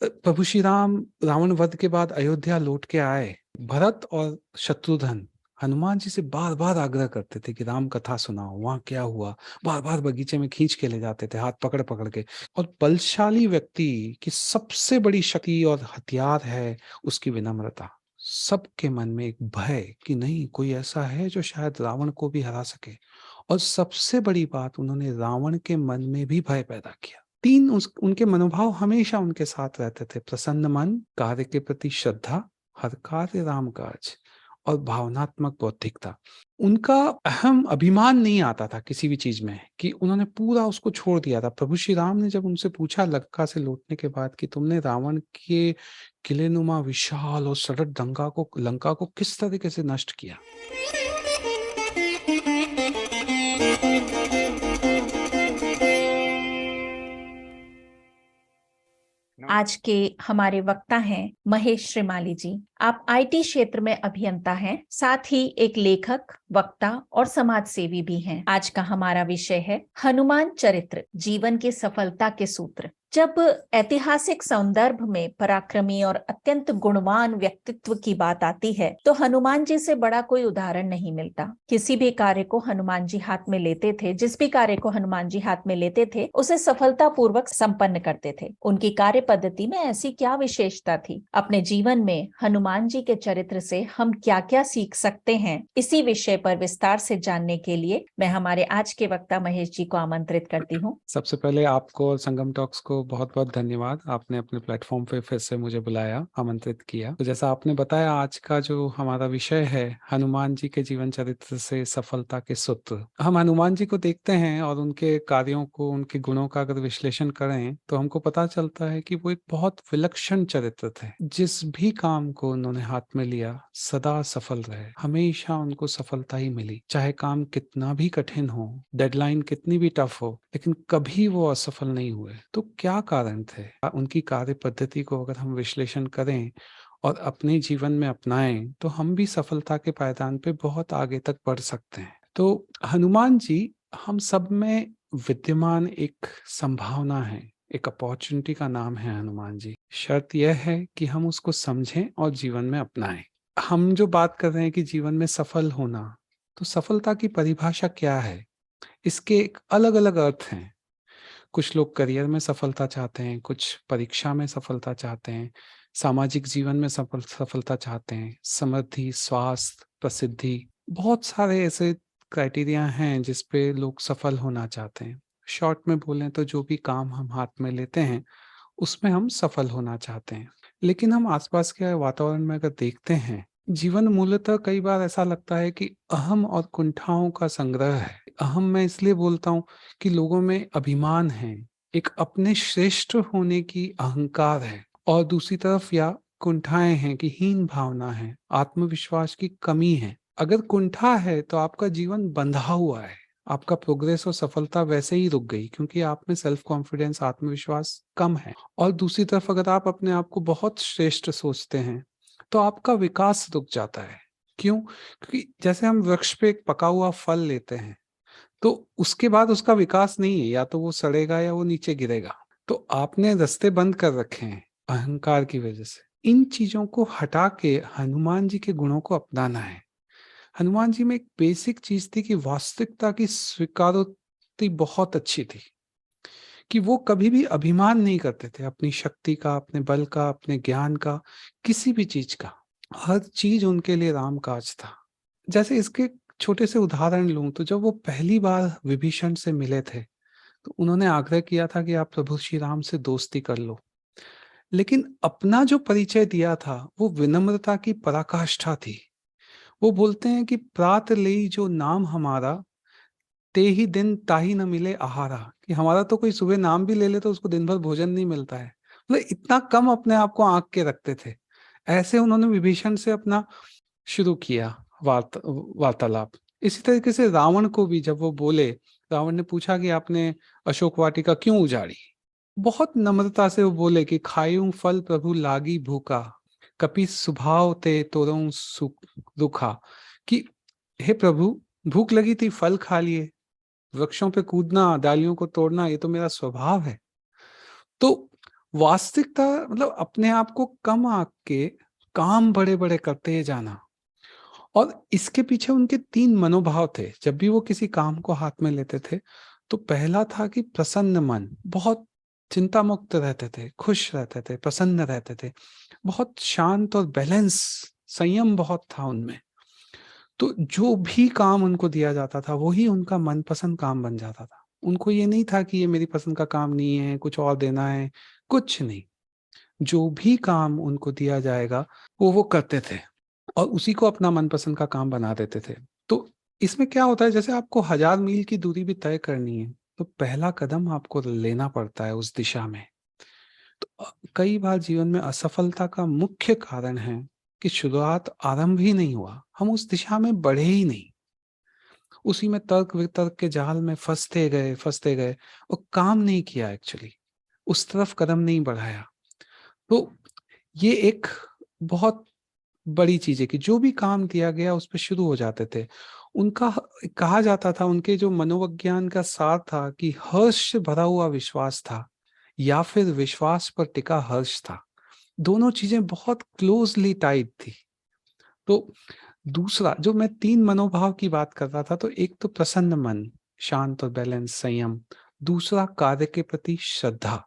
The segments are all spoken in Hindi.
प्रभु श्री राम रावण वध के बाद अयोध्या लौट के आए। भरत और शत्रुघ्न हनुमान जी से बार बार आग्रह करते थे कि राम कथा सुनाओ, वहां क्या हुआ। बार बार बगीचे में खींच के ले जाते थे, हाथ पकड़ पकड़ के। और बलशाली व्यक्ति की सबसे बड़ी शक्ति और हथियार है उसकी विनम्रता। सबके मन में एक भय कि नहीं, कोई ऐसा है जो शायद रावण को भी हरा सके। और सबसे बड़ी बात, उन्होंने रावण के मन में भी भय पैदा किया। उनके मनोभाव हमेशा उनके साथ रहते थे: प्रसन्न मन, कार्य के प्रति श्रद्धा, हर कार्य राम काज, और भावनात्मक बौद्धिकता। उनका अहम अभिमान नहीं आता था किसी भी चीज में, कि उन्होंने पूरा उसको छोड़ दिया था। प्रभु श्री राम ने जब उनसे पूछा लंका से लौटने के बाद कि तुमने रावण के किलेनुमा विशाल और सड़क लंका को किस तरीके से नष्ट किया। आज के हमारे वक्ता हैं महेश श्रीमाली जी। आप आईटी क्षेत्र में अभियंता हैं, साथ ही एक लेखक, वक्ता और समाज सेवी भी हैं। आज का हमारा विषय है हनुमान चरित्र, जीवन की सफलता के सूत्र। जब ऐतिहासिक संदर्भ में पराक्रमी और अत्यंत गुणवान व्यक्तित्व की बात आती है तो हनुमान जी से बड़ा कोई उदाहरण नहीं मिलता। किसी भी कार्य को हनुमान जी हाथ में लेते थे, जिस भी कार्य को हनुमान जी हाथ में लेते थे उसे सफलतापूर्वक संपन्न करते थे। उनकी कार्य पद्धति में ऐसी क्या विशेषता थी? अपने जीवन में हनुमान जी के चरित्र से हम क्या क्या सीख सकते हैं, इसी विषय पर विस्तार से जानने के लिए मैं हमारे आज के वक्ता महेश जी को आमंत्रित करती हूँ। सबसे पहले आपको और संगम टॉक्स को बहुत बहुत धन्यवाद। आपने अपने प्लेटफॉर्म पे फिर से मुझे बुलाया, आमंत्रित किया। तो जैसा आपने बताया, आज का जो हमारा विषय है हनुमान जी के जीवन चरित्र से सफलता के सूत्र। हम हनुमान जी को देखते हैं और उनके कार्यों को, उनके गुणों का अगर विश्लेषण करें तो हमको पता चलता है कि वो एक बहुत विलक्षण चरित्र थे। जिस भी काम को उन्होंने हाथ में लिया सदा सफल रहे, हमेशा उनको सफलता ही मिली। चाहे काम कितना भी कठिन हो, डेडलाइन कितनी भी टफ हो, लेकिन कभी वो असफल नहीं हुए। तो क्या कारण थे? उनकी कार्य पद्धति को अगर हम विश्लेषण करें और अपने जीवन में अपनाएं तो हम भी सफलता के पायदान पे बहुत आगे तक बढ़ सकते हैं। तो हनुमान जी हम सब में विद्यमान एक संभावना है, एक अपॉर्चुनिटी का नाम है हनुमान जी। शर्त यह है कि हम उसको समझें और जीवन में अपनाएं। हम जो बात कर रहे हैं कि जीवन में सफल होना, तो सफलता की परिभाषा क्या है? इसके अलग अलग अर्थ हैं। कुछ लोग करियर में सफलता चाहते हैं, कुछ परीक्षा में सफलता चाहते हैं, सामाजिक जीवन में सफलता चाहते हैं, समृद्धि, स्वास्थ्य, प्रसिद्धि, बहुत सारे ऐसे क्राइटेरिया हैं जिस पे लोग सफल होना चाहते हैं। शॉर्ट में बोलें तो जो भी काम हम हाथ में लेते हैं उसमें हम सफल होना चाहते हैं। लेकिन हम आसपास के वातावरण में अगर देखते हैं, जीवन मूलतः कई बार ऐसा लगता है कि अहम और कुंठाओं का संग्रह है। अहम मैं इसलिए बोलता हूँ कि लोगों में अभिमान है, एक अपने श्रेष्ठ होने की अहंकार है, और दूसरी तरफ या कुंठाएं हैं कि हीन भावना है, आत्मविश्वास की कमी है। अगर कुंठा है तो आपका जीवन बंधा हुआ है, आपका प्रोग्रेस और सफलता वैसे ही रुक गई, क्योंकि आप में सेल्फ कॉन्फिडेंस, आत्मविश्वास कम है। और दूसरी तरफ अगर आप अपने आप को बहुत श्रेष्ठ सोचते हैं तो आपका विकास रुक जाता है। क्यों? क्योंकि जैसे हम वृक्ष पे एक पका हुआ फल लेते हैं तो उसके बाद उसका विकास नहीं है, या तो वो सड़ेगा या वो नीचे गिरेगा। तो आपने रास्ते बंद कर रखे हैं अहंकार की वजह से। इन चीजों को हटा के हनुमान जी के गुणों को अपनाना है। हनुमान जी में एक बेसिक चीज थी कि वास्तविकता की स्वीकारोक्ति बहुत अच्छी थी, कि वो कभी भी अभिमान नहीं करते थे अपनी शक्ति का, अपने बल का, अपने ज्ञान का, किसी भी चीज का। हर चीज उनके लिए राम काज था। जैसे इसके छोटे से उदाहरण लूं तो जब वो पहली बार विभीषण से मिले थे तो उन्होंने आग्रह किया था कि आप प्रभु श्री राम से दोस्ती कर लो। लेकिन अपना जो परिचय दिया था वो विनम्रता की पराकाष्ठा थी। वो बोलते हैं कि प्रात लेई जो नाम हमारा, ते ही दिन ताही न मिले आहारा। कि हमारा तो कोई सुबह नाम भी ले ले तो उसको दिन भर भोजन नहीं मिलता है। मतलब इतना कम अपने आप को आंक के रखते थे। ऐसे उन्होंने विभीषण से अपना शुरू किया वार्तालाप। इसी तरीके से रावण को भी जब वो बोले, रावण ने पूछा कि आपने अशोक वाटिका क्यों उजाड़ी, बहुत नम्रता से वो बोले कि खायूं फल प्रभु लागी भूखा, कपि सुभाव ते तोरऊं सुख दुखा। कि हे प्रभु, भूख लगी थी, फल खा लिए। वृक्षों पे कूदना, डालियों को तोड़ना, ये तो मेरा स्वभाव है। तो वास्तविकता मतलब अपने आप को कम आंक के काम बड़े बड़े करते जाना। और इसके पीछे उनके 3 मनोभाव थे। जब भी वो किसी काम को हाथ में लेते थे, तो पहला था कि प्रसन्न मन, बहुत चिंता मुक्त रहते थे, खुश रहते थे, प्रसन्न रहते थे, बहुत शांत और बैलेंस, संयम बहुत था उनमें। तो जो भी काम उनको दिया जाता था, वही उनका मनपसंद काम बन जाता था। उनको ये नहीं था कि ये मेरी पसंद का काम नहीं है, कुछ और देना है, कुछ नहीं। जो भी काम उनको दिया जाएगा, वो करते थे और उसी को अपना मनपसंद का काम बना देते थे। तो इसमें क्या होता है, जैसे आपको 1000 मील की दूरी भी तय करनी है, तो पहला कदम आपको लेना पड़ता है उस दिशा में। तो कई बार जीवन में असफलता का मुख्य कारण है कि शुरुआत आरंभ ही नहीं हुआ, हम उस दिशा में बढ़े ही नहीं। उसी में तर्क वितर्क के जाल में फंसते गए और काम नहीं किया, एक्चुअली उस तरफ कदम नहीं बढ़ाया। तो ये एक बहुत बड़ी चीज है कि जो भी काम दिया गया उस पे शुरू हो जाते थे। उनका कहा जाता था, उनके जो मनोविज्ञान का सार था कि हर्ष से भरा हुआ विश्वास था या फिर विश्वास पर टिका हर्ष था। दोनों चीजें बहुत क्लोजली टाइड थी। तो दूसरा जो मैं 3 मनोभाव की बात कर रहा था, तो एक तो प्रसन्न मन, शांत और बैलेंस, संयम। दूसरा कार्य के प्रति श्रद्धा।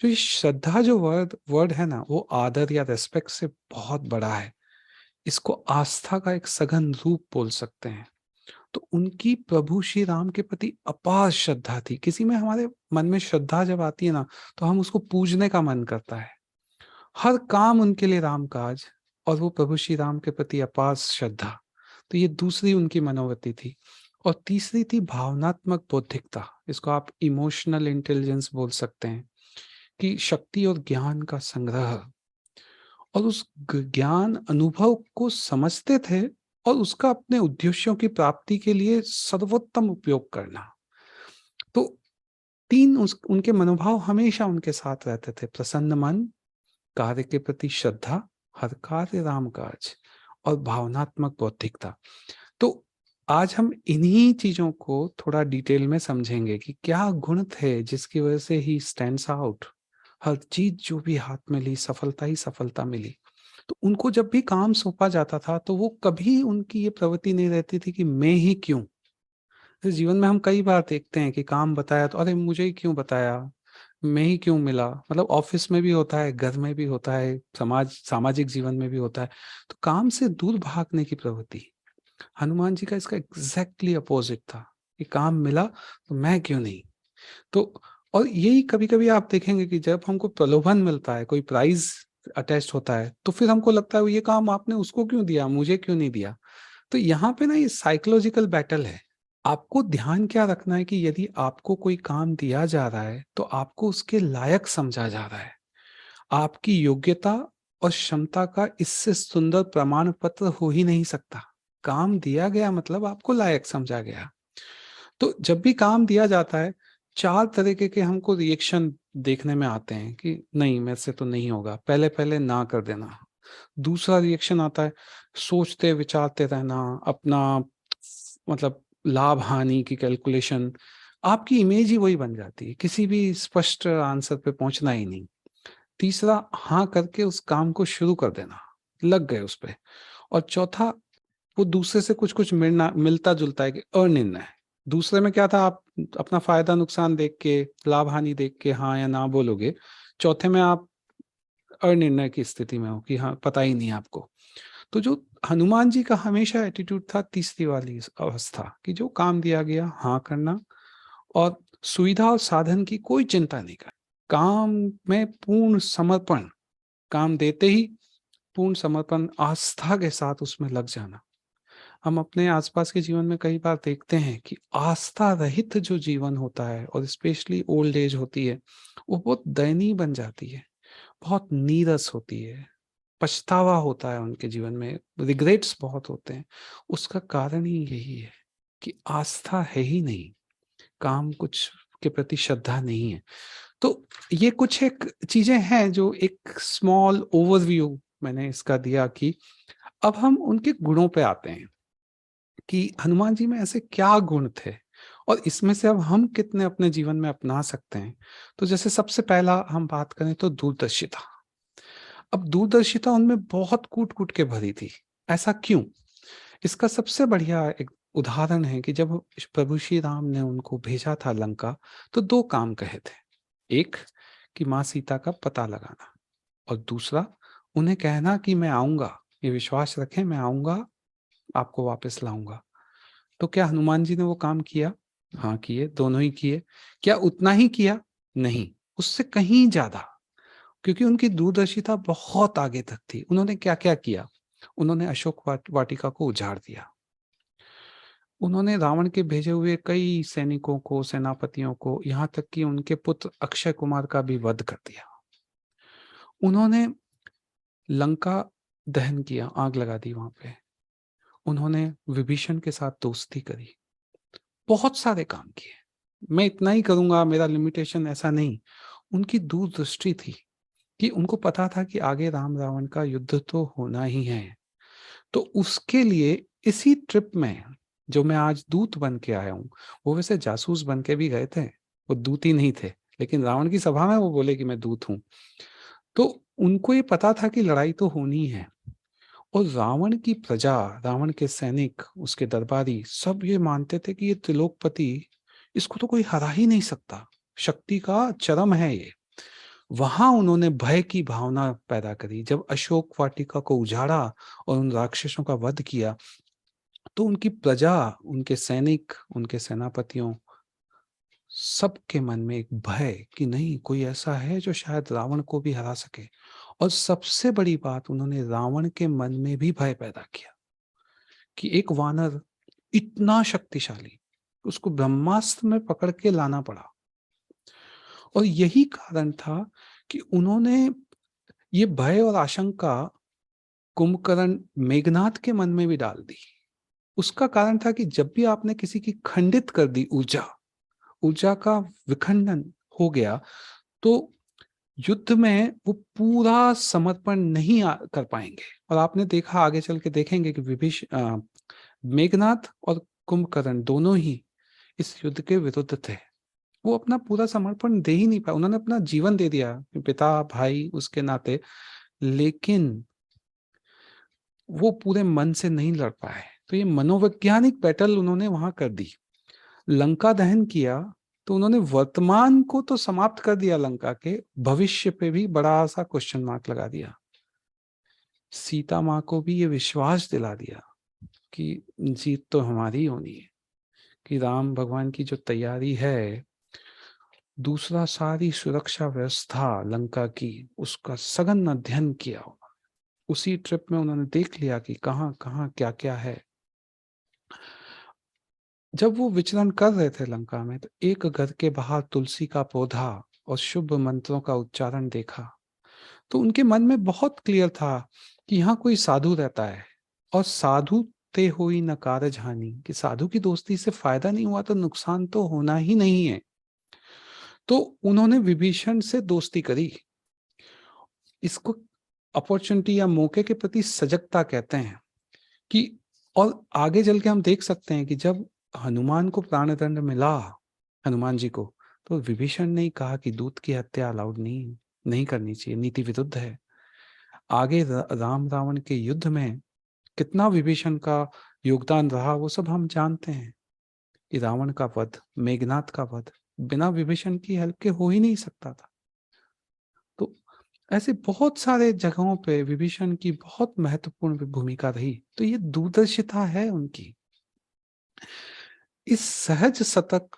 जो ये श्रद्धा जो वर्ड वर्ड है ना, वो आदर या रेस्पेक्ट से बहुत बड़ा है। इसको आस्था का एक सघन रूप बोल सकते हैं। तो उनकी प्रभु श्री राम के प्रति अपार श्रद्धा थी। किसी में हमारे मन में श्रद्धा जब आती है ना, तो हम उसको पूजने का मन करता है। हर काम उनके लिए राम काज, और वो प्रभु श्री राम के प्रति अपार श्रद्धा। तो ये दूसरी उनकी मनोवृत्ति थी। और तीसरी थी भावनात्मक बौद्धिकता। इसको आप इमोशनल इंटेलिजेंस बोल सकते हैं, कि शक्ति और ज्ञान का संग्रह। और उस ज्ञान अनुभव को समझते थे और उसका अपने उद्देश्यों की प्राप्ति के लिए सर्वोत्तम उपयोग करना। तो उनके मनोभाव हमेशा उनके साथ रहते थे। प्रसन्न मन, कार्य के प्रति श्रद्धा, हर कार्य राम काज, और भावनात्मक बौद्धिकता। तो आज हम इन्हीं चीजों को थोड़ा डिटेल में समझेंगे कि क्या गुण थे जिसकी वजह से ही स्टैंड्स आउट। हर चीज जो भी हाथ में ली, सफलता ही सफलता मिली। तो उनको जब भी काम सौंपा जाता था, तो वो कभी उनकी ये प्रवृत्ति नहीं रहती थी कि मैं ही क्यों। तो जीवन में हम कई बार देखते हैं कि काम बताया तो अरे मुझे ही क्यों बताया, मैं ही क्यों मिला। मतलब ऑफिस में भी होता है, घर में भी होता है, सामाजिक जीवन में भी होता है। तो काम से दूर भागने की प्रवृत्ति, हनुमान जी का इसका एग्जैक्टली अपोजिट था कि काम मिला तो मैं क्यों नहीं। तो और यही कभी कभी आप देखेंगे कि जब हमको प्रलोभन मिलता है, कोई प्राइज अटैच होता है, तो फिर हमको लगता है ये काम आपने उसको क्यों दिया, मुझे क्यों नहीं दिया। तो यहाँ पे ना ये साइकोलॉजिकल बैटल है। आपको ध्यान क्या रखना है कि यदि आपको कोई काम दिया जा रहा है, तो आपको उसके लायक समझा जा रहा है। आपकी योग्यता और क्षमता का इससे सुंदर प्रमाण पत्र हो ही नहीं सकता। काम दिया गया मतलब आपको लायक समझा गया। तो जब भी काम दिया जाता है, 4 तरीके के हमको रिएक्शन देखने में आते हैं कि नहीं, मेरे से तो नहीं होगा, पहले पहले ना कर देना। दूसरा रिएक्शन आता है, सोचते विचारते रहना, अपना मतलब लाभ हानि की कैलकुलेशन। आपकी इमेज ही वही बन जाती है, किसी भी स्पष्ट आंसर पे पहुंचना ही नहीं। तीसरा, हाँ करके उस काम को शुरू कर देना, लग गए उस पे। और चौथा, वो दूसरे से कुछ कुछ मिलता जुलता है कि अनिर्णय। दूसरे में क्या था, आप अपना फायदा नुकसान देख के, लाभ हानि देख के हाँ या ना बोलोगे। चौथे में आप अनिर्णय की स्थिति में हो कि हाँ, पता ही नहीं आपको। तो जो हनुमान जी का हमेशा एटीट्यूड था, तीसरी वाली अवस्था, कि जो काम दिया गया हाँ करना, और सुविधा और साधन की कोई चिंता नहीं करना। काम में पूर्ण समर्पण, काम देते ही पूर्ण समर्पण, आस्था के साथ उसमें लग जाना। हम अपने आसपास के जीवन में कई बार देखते हैं कि आस्था रहित जो जीवन होता है, और स्पेशली ओल्ड एज होती है, वो बहुत दयनीय बन जाती है, बहुत नीरस होती है, पछतावा होता है उनके जीवन में, रिग्रेट्स बहुत होते हैं। उसका कारण ही यही है कि आस्था है ही नहीं, काम कुछ के प्रति श्रद्धा नहीं है। तो ये कुछ एक चीजें हैं जो एक स्मॉल ओवरव्यू मैंने इसका दिया कि अब हम उनके गुणों पे आते हैं कि हनुमान जी में ऐसे क्या गुण थे, और इसमें से अब हम कितने अपने जीवन में अपना सकते हैं। तो जैसे सबसे पहला हम बात करें तो दूरदर्शिता। अब दूरदर्शिता उनमें बहुत कूट-कूट के भरी थी। ऐसा क्यों? इसका सबसे बढ़िया एक उदाहरण है कि जब प्रभु श्री राम ने उनको भेजा था लंका, तो 2 काम कहे थे। एक कि माँ सीता का पता लगाना, और दूसरा उन्हें कहना कि मैं आऊँगा, ये विश्वास रखें मैं आऊँगा, आपको वापस लाऊँगा। तो क्या हनुमान जी ने वो काम किया? हाँ, किए, दोनों ही किए। क्या उतना ही किया? नहीं, उससे कहीं ज़्यादा, क्योंकि उनकी दूरदर्शिता बहुत आगे तक थी। उन्होंने क्या-क्या किया? उन्होंने अशोक वाटिका को उजाड़ दिया। उन्होंने रावण के भेजे हुए कई सैनिकों को, सेनापतियों को, यहाँ तक कि उनके पुत्र अक्षय कुमार का भी वध कर दिया। उन्होंने लंका दहन किया, आग लगा दी वहाँ पे। उन्होंने विभीषण के साथ दोस्ती करी। बहुत सारे काम किए। मैं इतना ही करूँगा, मेरा लिमिटेशन ऐसा नहीं। उनकी दूरदृष्टि थी कि उनको पता था कि आगे राम-रावण का युद्ध तो होना ही है। तो उसके लिए इसी ट्रिप में जो मैं आज दूत बन के आया हूँ, वो वैसे जासूस बन के भी गए थे, वो दूत ही नहीं थे। लेकिन रावण की सभा में वो बोले कि मैं दूत हूँ। तो उनको ये पता था कि लड़ाई तो होनी है, और रावण की प्रजा, रावण के सैनिक, उसके दरबारी सब ये मानते थे कि ये त्रिलोकपति, इसको तो कोई हरा ही नहीं सकता। शक्ति का चरम है ये। वहाँ उन्होंने भय की भावना पैदा करी। जब अशोक वाटिका को उजाड़ा और उन राक्षसों का वध किया, तो उनकी प्रजा, उनके सैनिक, उनके सेनापतियों, सबके मन में एक भय कि नहीं, कोई ऐसा है जो शायद रावण को भी हरा सके। और सबसे बड़ी बात, उन्होंने रावण के मन में भी भय पैदा किया कि एक वानर इतना शक्तिशाली, उसको ब्रह्मास्त्र में पकड़ के लाना पड़ा। और यही कारण था कि उन्होंने ये भय और आशंका कुंभकर्ण, मेघनाद के मन में भी डाल दी। उसका कारण था कि जब भी आपने किसी की खंडित कर दी ऊर्जा, ऊर्जा का विखंडन हो गया, तो युद्ध में वो पूरा समर्पण नहीं कर पाएंगे। और आपने देखा, आगे चल के देखेंगे कि मेघनाद और कुंभकर्ण दोनों ही इस युद्ध के विरुद्ध थे। वो अपना पूरा समर्पण दे ही नहीं पाए। उन्होंने अपना जीवन दे दिया, पिता भाई उसके नाते, लेकिन वो पूरे मन से नहीं लड़ पाए। तो ये मनोवैज्ञानिक बैटल उन्होंने वहां कर दी। लंका दहन किया तो उन्होंने वर्तमान को तो समाप्त कर दिया, लंका के भविष्य पे भी बड़ा सा क्वेश्चन मार्क लगा दिया। सीता माँ को भी ये विश्वास दिला दिया कि जीत तो हमारी होनी है, कि राम भगवान की जो तैयारी है, दूसरा सारी सुरक्षा व्यवस्था लंका की, उसका सघन अध्ययन किया। उसी ट्रिप में उन्होंने देख लिया कि कहाँ कहाँ क्या क्या है। जब वो विचरण कर रहे थे लंका में, तो एक घर के बाहर तुलसी का पौधा और शुभ मंत्रों का उच्चारण देखा। तो उनके मन में बहुत क्लियर था कि यहाँ कोई साधु रहता है, और साधु ते हुई न कारज हानि, कि साधु की दोस्ती से फायदा नहीं हुआ तो नुकसान तो होना ही नहीं है। तो उन्होंने विभीषण से दोस्ती करी। इसको अपॉर्चुनिटी या मौके के प्रति सजगता कहते हैं। कि और आगे चल के हम देख सकते हैं कि जब हनुमान को प्राणदंड मिला, हनुमान जी को, तो विभीषण ने कहा कि दूत की हत्या अलाउड नहीं नहीं करनी चाहिए, नीति विरुद्ध है। आगे राम रावण के युद्ध में कितना विभीषण का योगदान रहा, वो सब हम जानते हैं। कि रावण का वध, मेघनाद का वध बिना विभीषण की हेल्प के हो ही नहीं सकता था। तो ऐसे बहुत सारे जगहों पे विभीषण की बहुत महत्वपूर्ण भूमिका रही। तो ये दूरदर्शिता है उनकी। इस सहज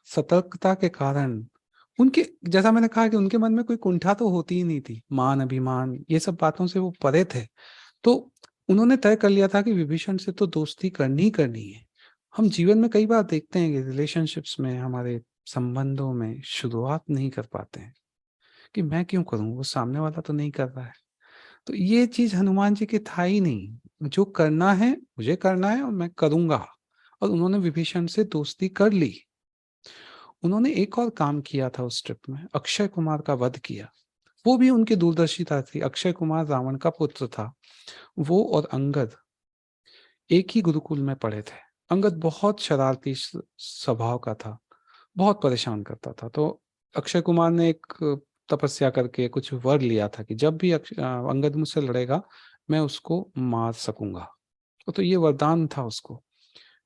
सतर्कता के कारण उनके, जैसा मैंने कहा कि उनके मन में कोई कुंठा तो होती ही नहीं थी। मान, अभिमान, ये सब बातों से वो परे थे। तो उन्होंने तय कर लिया था कि विभीषण से तो दोस्ती करनी ही करनी है। हम जीवन में कई बार देखते हैं कि रिलेशनशिप्स में, हमारे संबंधों में शुरुआत नहीं कर पाते हैं कि मैं क्यों करूं, वो सामने वाला तो नहीं कर रहा है। तो ये चीज हनुमान जी के था ही नहीं। जो करना है मुझे करना है और मैं करूंगा। और उन्होंने विभीषण से दोस्ती कर ली। उन्होंने एक और काम किया था उस ट्रिप में, अक्षय कुमार का वध किया। वो भी उनकी दूरदर्शिता थी। अक्षय कुमार रावण का पुत्र था। वो और अंगद एक ही गुरुकुल में पढ़े थे। अंगद बहुत शरारती स्वभाव का था। बहुत परेशान करता था। तो अक्षय कुमार ने एक तपस्या करके कुछ वर लिया था कि जब भी अंगद मुझसे लड़ेगा, मैं उसको मार सकूंगा। तो ये वरदान था उसको।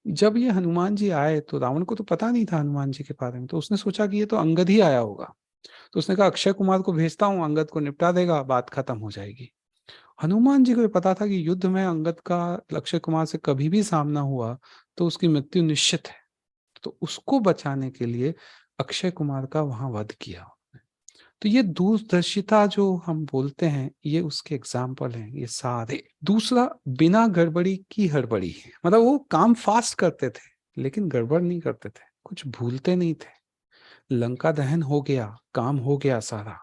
जब ये हनुमान जी आए तो रावण को तो पता नहीं था हनुमान जी के बारे में, तो उसने सोचा कि ये तो अंगद ही आया होगा। तो उसने कहा अक्षय कुमार को भेजता हूँ, अंगद को निपटा देगा, बात खत्म हो जाएगी। हनुमान जी को ये पता था कि युद्ध में अंगद का अक्षय कुमार से कभी भी सामना हुआ तो उसकी मृत्यु निश्चित है। तो उसको बचाने के लिए अक्षय कुमार का वहां वध किया। तो ये दूरदर्शिता जो हम बोलते हैं, ये उसके एग्जाम्पल हैं ये सारे। दूसरा, बिना गड़बड़ी की हड़बड़ी। मतलब वो काम फास्ट करते थे लेकिन गड़बड़ नहीं करते थे, कुछ भूलते नहीं थे। लंका दहन हो गया, काम हो गया सारा,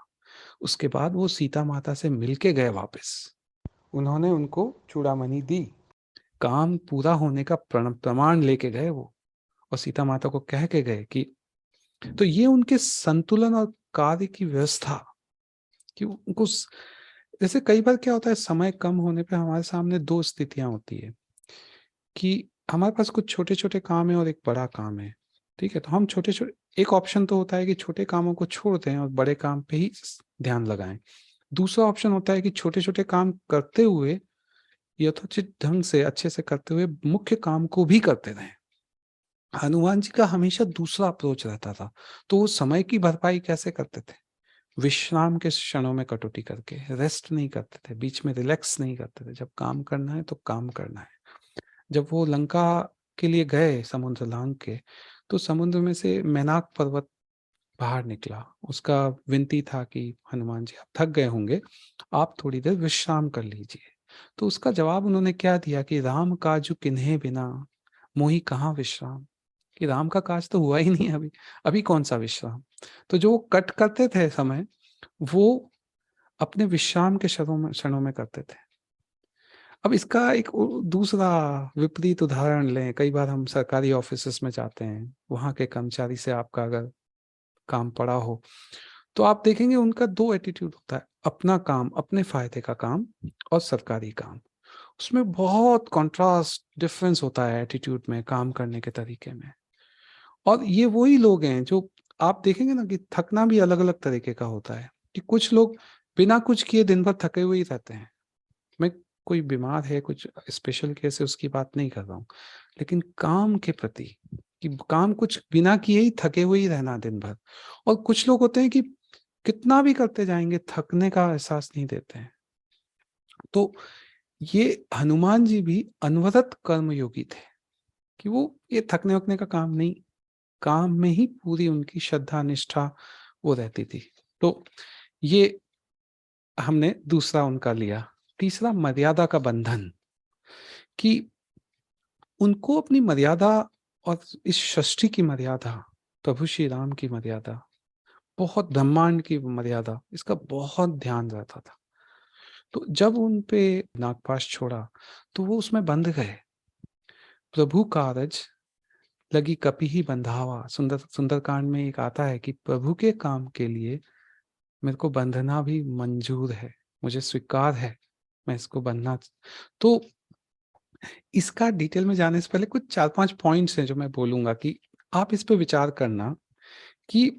उसके बाद वो सीता माता से मिलके गए वापस। उन्होंने उनको चूड़ामणि दी, काम पूरा होने का प्रमाण लेके गए वो, और सीता माता को कह के गए कि, तो ये उनके संतुलन और कार्य की व्यवस्था कि उनको जैसे कई बार क्या होता है, समय कम होने पे हमारे सामने दो स्थितियां होती है कि हमारे पास कुछ छोटे छोटे काम है और एक बड़ा काम है। ठीक है, तो हम छोटे छोटे, एक ऑप्शन तो होता है कि छोटे कामों को छोड़ दें और बड़े काम पे ही ध्यान लगाएं। दूसरा ऑप्शन होता है कि छोटे छोटे काम करते हुए, यथोचित ढंग से अच्छे से करते हुए मुख्य काम को भी करते रहें। हनुमान जी का हमेशा दूसरा अप्रोच रहता था। तो वो समय की भरपाई कैसे करते थे? विश्राम के क्षणों में कटौती करके, रेस्ट नहीं करते थे, बीच में रिलैक्स नहीं करते थे। जब काम करना है तो काम करना है। जब वो लंका के लिए गए समुद्र लांग के, तो समुद्र में से मैनाक पर्वत बाहर निकला। उसका विनती था कि हनुमान जी आप थक गए होंगे, आप थोड़ी देर विश्राम कर लीजिए। तो उसका जवाब उन्होंने क्या दिया कि राम काजु किन्हे बिना, मोहि कहाँ विश्राम। कि राम का काज तो हुआ ही नहीं अभी, अभी कौन सा विश्राम। तो जो वो कट करते थे समय, वो अपने विश्राम के क्षणों में करते थे। अब इसका एक दूसरा विपरीत उदाहरण लें। कई बार हम सरकारी ऑफिसेस में जाते हैं, वहां के कर्मचारी से आपका अगर काम पड़ा हो, तो आप देखेंगे उनका दो एटीट्यूड होता है, अपना काम, अपने फायदे का काम, और सरकारी काम। उसमें बहुत कंट्रास्ट डिफरेंस होता है एटीट्यूड में, काम करने के तरीके में। और ये वही लोग हैं जो आप देखेंगे ना कि थकना भी अलग अलग तरीके का होता है। कि कुछ लोग बिना कुछ किए दिन भर थके हुए ही रहते हैं। मैं, कोई बीमार है, कुछ स्पेशल केस है, उसकी बात नहीं कर रहा हूँ, लेकिन काम के प्रति, कि काम कुछ बिना किए ही थके हुए ही रहना दिन भर। और कुछ लोग होते हैं कि कितना भी करते जाएंगे, थकने का एहसास नहीं देते हैं। तो ये हनुमान जी भी अनवरत कर्मयोगी थे, कि वो ये थकने वकने का काम नहीं, काम में ही पूरी उनकी श्रद्धा निष्ठा वो रहती थी। तो ये हमने दूसरा उनका लिया। तीसरा, मर्यादा का बंधन। कि उनको अपनी मर्यादा, और इस सृष्टि की मर्यादा, प्रभु श्री राम की मर्यादा, बहुत ब्रह्मांड की मर्यादा, इसका बहुत ध्यान रहता था। तो जब उन पे नागपाश छोड़ा तो वो उसमें बंध गए। प्रभु कारज लगी कपि ही बंधावा, सुंदरकांड में एक आता है कि प्रभु के काम के लिए मेरे को बंधना भी मंजूर है, मुझे स्वीकार है, मैं इसको बंधना। तो इसका डिटेल में जाने से पहले कुछ 4-5 पॉइंट्स हैं जो मैं बोलूंगा कि आप इस पे विचार करना कि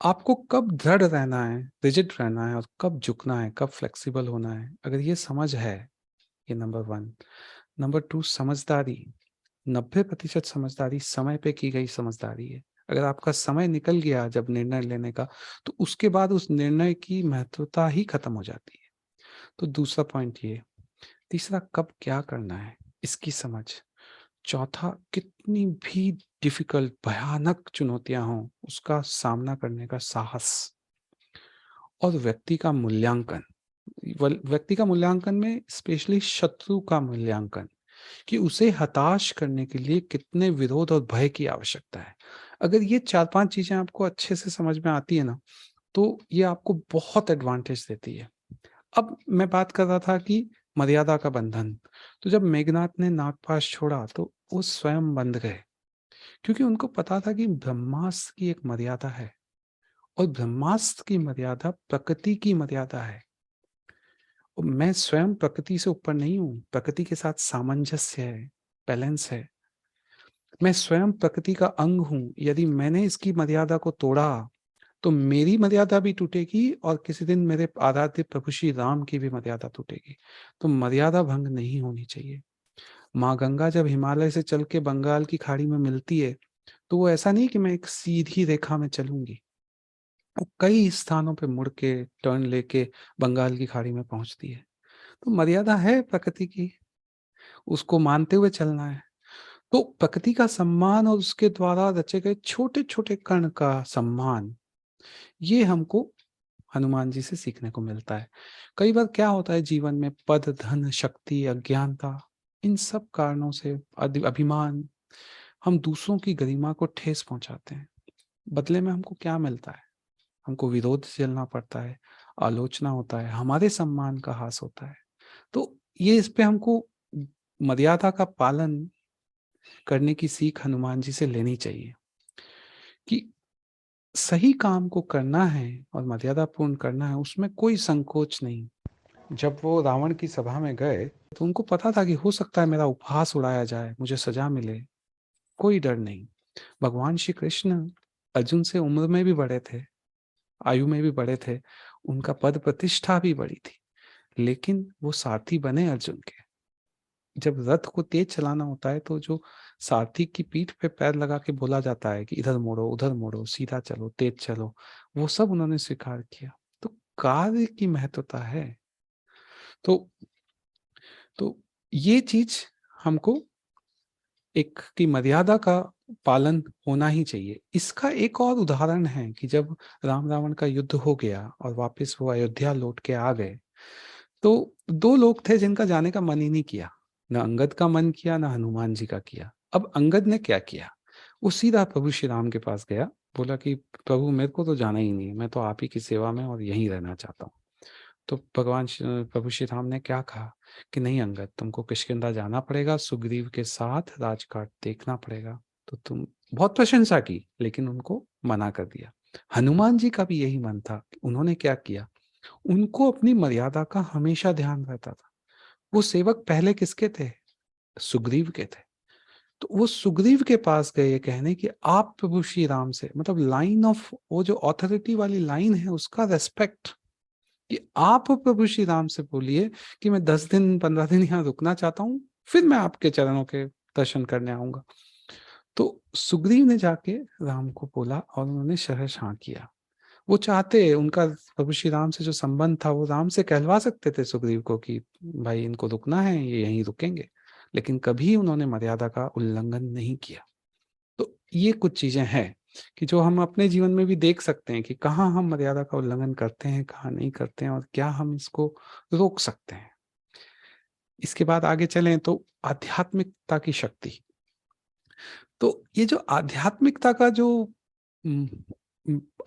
आपको कब दृढ़ रहना है, रिजिड रहना है, और कब झुकना है, कब फ्लेक्सिबल होना है। अगर ये समझ है, ये नंबर 1। नंबर 2, समझदारी। 90% समझदारी समय पे की गई समझदारी है। अगर आपका समय निकल गया जब निर्णय लेने का, तो उसके बाद उस निर्णय की महत्वता ही खत्म हो जाती है। तो दूसरा पॉइंट ये। तीसरा, कब क्या करना है, इसकी समझ। चौथा, कितनी भी डिफिकल्ट भयानक चुनौतियां हों, उसका सामना करने का साहस। और व्यक्ति का मूल्यांकन। व्यक्ति का मूल्यांकन में स्पेशली शत्रु का मूल्यांकन, कि उसे हताश करने के लिए कितने विरोध और भय की आवश्यकता है। अगर ये 4-5 चीजें आपको अच्छे से समझ में आती है ना, तो ये आपको बहुत एडवांटेज देती है। अब मैं बात कर रहा था कि मर्यादा का बंधन। तो जब मेघनाथ ने नागपाश छोड़ा तो वो स्वयं बंध गए, क्योंकि उनको पता था कि ब्रह्मास्त्र की एक मर्यादा है, और ब्रह्मास्त्र की मर्यादा प्रकृति की मर्यादा है। और मैं स्वयं प्रकृति से ऊपर नहीं हूं, प्रकृति के साथ सामंजस्य है, बैलेंस है। मैं स्वयं प्रकृति का अंग हूँ, यदि मैंने इसकी मर्यादा को तोड़ा तो मेरी मर्यादा भी टूटेगी और किसी दिन मेरे आराध्य प्रभु श्री राम की भी मर्यादा टूटेगी। तो मर्यादा भंग नहीं होनी चाहिए। माँ गंगा जब हिमालय से चल के बंगाल की खाड़ी में मिलती है, तो वो ऐसा नहीं कि मैं एक सीधी रेखा में चलूंगी, वो कई स्थानों पे मुड़ के टर्न लेके बंगाल की खाड़ी में पहुंचती है। तो मर्यादा है प्रकृति की, उसको मानते हुए चलना है। तो प्रकृति का सम्मान और उसके द्वारा रचे गए छोटे छोटे कण का सम्मान, ये हमको हनुमान जी से सीखने को मिलता है। कई बार क्या होता है जीवन में, पद, धन, शक्ति, अज्ञानता, इन सब कारणों से अभिमान, हम दूसरों की गरिमा को ठेस पहुंचाते हैं। बदले में हमको क्या मिलता है? हमको विरोध झेलना पड़ता है, आलोचना होता है, हमारे सम्मान का ह्रास होता है। तो ये इस पे हमको मर्यादा का पालन करने की सीख हनुमान जी से लेनी चाहिए कि सही काम को करना है और मर्यादा पूर्ण करना है, उसमें कोई संकोच नहीं। जब वो रावण की सभा में गए तो उनको पता था कि हो सकता है मेरा उपहास उड़ाया जाए, मुझे सजा मिले, कोई डर नहीं। भगवान श्री कृष्ण अर्जुन से उम्र में भी बड़े थे, आयु में भी बड़े थे, उनका पद प्रतिष्ठा भी बड़ी थी, लेकिन वो सारथी बने अर्जुन के। जब रथ को तेज चलाना होता है तो जो सारथी की पीठ पे पैर लगा के बोला जाता है कि इधर मोड़ो, उधर मोड़ो, सीधा चलो, तेज चलो, वो सब उन्होंने स्वीकार किया। तो कार्य की महत्वता है। तो तो ये चीज हमको एक की मर्यादा का पालन होना ही चाहिए। इसका एक और उदाहरण है कि जब राम रावण का युद्ध हो गया और वापस वो अयोध्या लौट के आ गए, तो दो लोग थे जिनका जाने का मन ही नहीं किया, ना अंगद का मन किया, ना हनुमान जी का किया। अब अंगद ने क्या किया, वो सीधा प्रभु श्री राम के पास गया, बोला कि प्रभु मेरे को तो जाना ही नहीं है, मैं तो आप ही की सेवा में और यहीं रहना चाहता हूँ। तो प्रभु श्री राम ने क्या कहा कि नहीं अंगद, तुमको किष्किंधा जाना पड़ेगा, सुग्रीव के साथ राजघाट देखना पड़ेगा। तो तुम बहुत प्रशंसा की, लेकिन उनको मना कर दिया। हनुमान जी का भी यही मन था। उन्होंने क्या किया, उनको अपनी मर्यादा का हमेशा ध्यान रहता था। वो सेवक पहले किसके थे, सुग्रीव के थे। तो वो सुग्रीव के पास गए ये कहने कि आप प्रभु श्री राम से, मतलब लाइन ऑफ, वो जो ऑथोरिटी वाली लाइन है उसका रेस्पेक्ट, कि आप प्रभु श्री राम से बोलिए कि मैं 10 दिन 15 दिन यहाँ रुकना चाहता हूँ, फिर मैं आपके चरणों के दर्शन करने आऊंगा। तो सुग्रीव ने जाके राम को बोला और उन्होंने सहर्ष हाँ किया। वो चाहते, उनका प्रभु श्री राम से जो संबंध था, वो राम से कहलवा सकते थे सुग्रीव को कि भाई इनको रुकना है, ये यहीं रुकेंगे, लेकिन कभी उन्होंने मर्यादा का उल्लंघन नहीं किया। तो ये कुछ चीजें हैं कि जो हम अपने जीवन में भी देख सकते हैं कि कहाँ हम मर्यादा का उल्लंघन करते हैं, कहाँ नहीं करते हैं, और क्या हम इसको रोक सकते हैं। इसके बाद आगे चलें तो आध्यात्मिकता की शक्ति। तो ये जो आध्यात्मिकता का जो उम,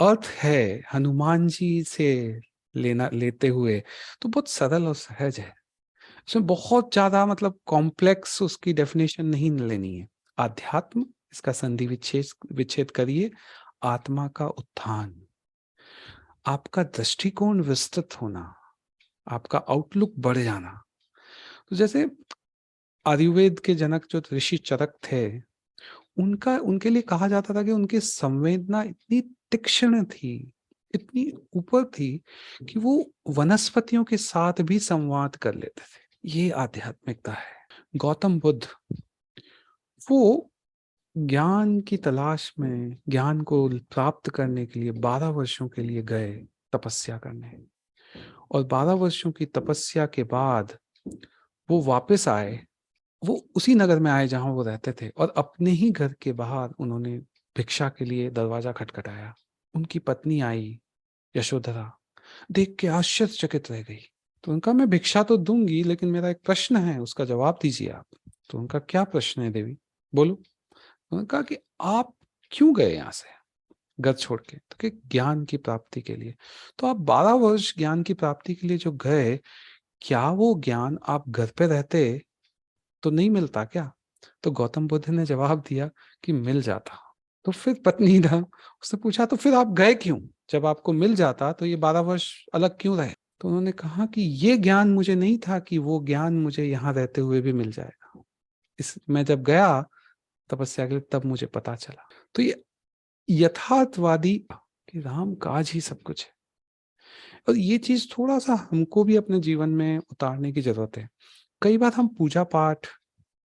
अर्थ है हनुमान जी से लेते हुए, तो बहुत सरल और सहज है। इसमें बहुत ज्यादा मतलब कॉम्प्लेक्स उसकी डेफिनेशन नहीं लेनी है। आध्यात्म, इसका संधि विच्छेद विच्छेद करिए, आत्मा का उत्थान, आपका दृष्टिकोण विस्तृत होना, आपका आउटलुक बढ़ जाना। तो जैसे आयुर्वेद के जनक जो ऋषि चरक थे, उनका, उनके लिए कहा जाता था कि उनकी संवेदना इतनी तीक्ष्ण थी, इतनी ऊपर थी कि वो वनस्पतियों के साथ भी संवाद कर लेते थे। ये आध्यात्मिकता है। गौतम बुद्ध, वो ज्ञान की तलाश में, ज्ञान को प्राप्त करने के लिए 12 वर्षों के लिए गए तपस्या करने, और 12 वर्षों की तपस्या के बाद वो वापस आए। वो उसी नगर में आए जहां वो रहते थे, और अपने ही घर के बाहर उन्होंने भिक्षा के लिए दरवाजा खटखटाया। उनकी पत्नी आई, यशोधरा, देख के आश्चर्यचकित रह गई। तो उनका, मैं भिक्षा तो दूंगी, लेकिन मेरा एक प्रश्न है, उसका जवाब दीजिए आप। तो उनका, क्या प्रश्न है देवी, बोलो। उन्होंने कहा कि आप क्यों गए यहाँ से घर छोड़ के? तो कि ज्ञान की प्राप्ति के लिए। तो आप 12 वर्ष ज्ञान की प्राप्ति के लिए जो गए, क्या वो ज्ञान आप घर पे रहते तो नहीं मिलता क्या? तो गौतम बुद्ध ने जवाब दिया कि मिल जाता। तो फिर पत्नी ने उससे पूछा, तो फिर आप गए क्यों? जब आपको मिल जाता तो ये 12 वर्ष अलग क्यों रहे? तो उन्होंने कहा कि ये ज्ञान मुझे नहीं था कि वो ज्ञान मुझे यहाँ रहते हुए भी मिल जाएगा। इस मैं जब गया तपस्या के लिए, तब मुझे पता चला। तो ये यथार्थवादी कि राम काज ही सब कुछ है, और ये चीज थोड़ा सा हमको भी अपने जीवन में उतारने की जरूरत है। कई बार हम पूजा पाठ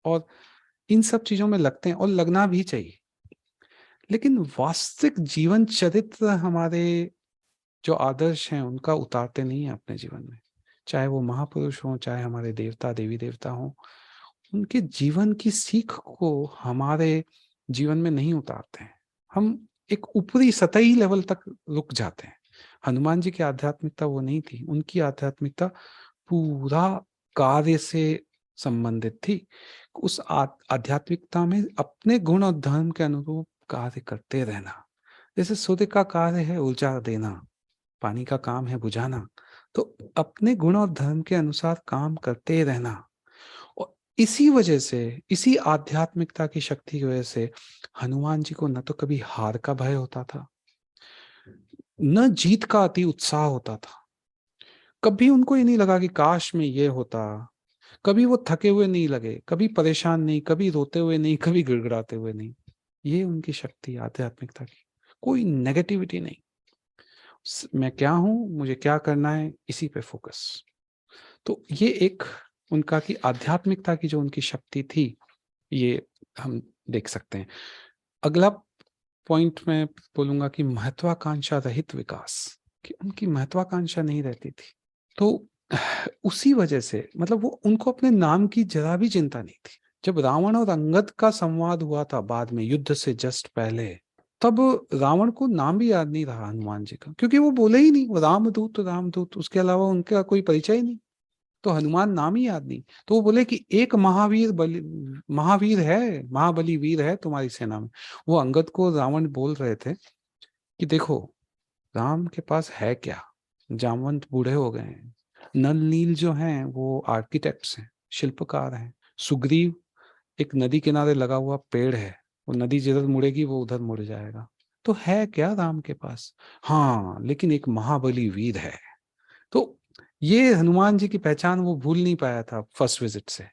और इन सब चीजों में लगते हैं, और लगना भी चाहिए, लेकिन वास्तविक जीवन चरित्र हमारे जो आदर्श हैं उनका उतारते नहीं है अपने जीवन में। चाहे वो महापुरुष हों, चाहे हमारे देवता देवी देवता हों, उनके जीवन की सीख को हमारे जीवन में नहीं उतारते हैं। हम एक ऊपरी सतही लेवल तक रुक जाते हैं। हनुमान जी की आध्यात्मिकता वो नहीं थी, उनकी आध्यात्मिकता पूरा कार्य से संबंधित थी। उस आध्यात्मिकता में अपने गुण और धर्म के अनुरूप कार्य करते रहना। जैसे सूर्य का कार्य है ऊर्जा देना, पानी का काम है बुझाना, तो अपने गुण और धर्म के अनुसार काम करते रहना। और इसी वजह से, इसी आध्यात्मिकता की शक्ति की वजह से हनुमान जी को न तो कभी हार का भय होता था, न जीत का अति उत्साह होता था। कभी उनको ये नहीं लगा कि काश में ये होता। कभी वो थके हुए नहीं लगे, कभी परेशान नहीं, कभी रोते हुए नहीं, कभी गिड़गिड़ाते हुए नहीं। ये उनकी शक्ति आध्यात्मिकता की। कोई नेगेटिविटी नहीं। मैं क्या हूं, मुझे क्या करना है, इसी पे फोकस। तो ये एक उनका की आध्यात्मिकता की जो उनकी शक्ति थी, ये हम देख सकते हैं। अगला पॉइंट मैं बोलूंगा कि महत्वाकांक्षा रहित विकास, कि उनकी महत्वाकांक्षा नहीं रहती थी। तो उसी वजह से मतलब वो उनको अपने नाम की जरा भी चिंता नहीं थी। जब रावण और अंगद का संवाद हुआ था बाद में, युद्ध से जस्ट पहले, तब रावण को नाम भी याद नहीं रहा हनुमान जी का, क्योंकि वो बोले ही नहीं, वो रामदूत रामदूत, उसके अलावा उनका कोई परिचय ही नहीं। तो हनुमान नाम ही याद नहीं। तो वो बोले कि एक महावीर है, महाबली वीर है तुम्हारी सेना में। वो अंगद को रावण बोल रहे थे कि देखो, राम के पास है क्या, जामवंत बूढ़े हो गए हैं, नल नील जो हैं वो आर्किटेक्ट्स हैं, शिल्पकार हैं, सुग्रीव एक नदी किनारे लगा हुआ पेड़ है, वो नदी जिधर मुड़ेगी वो उधर मुड़ जाएगा। तो है क्या राम के पास? हाँ, लेकिन एक महाबली वीर है। तो ये हनुमान जी की पहचान वो भूल नहीं पाया था फर्स्ट विजिट से।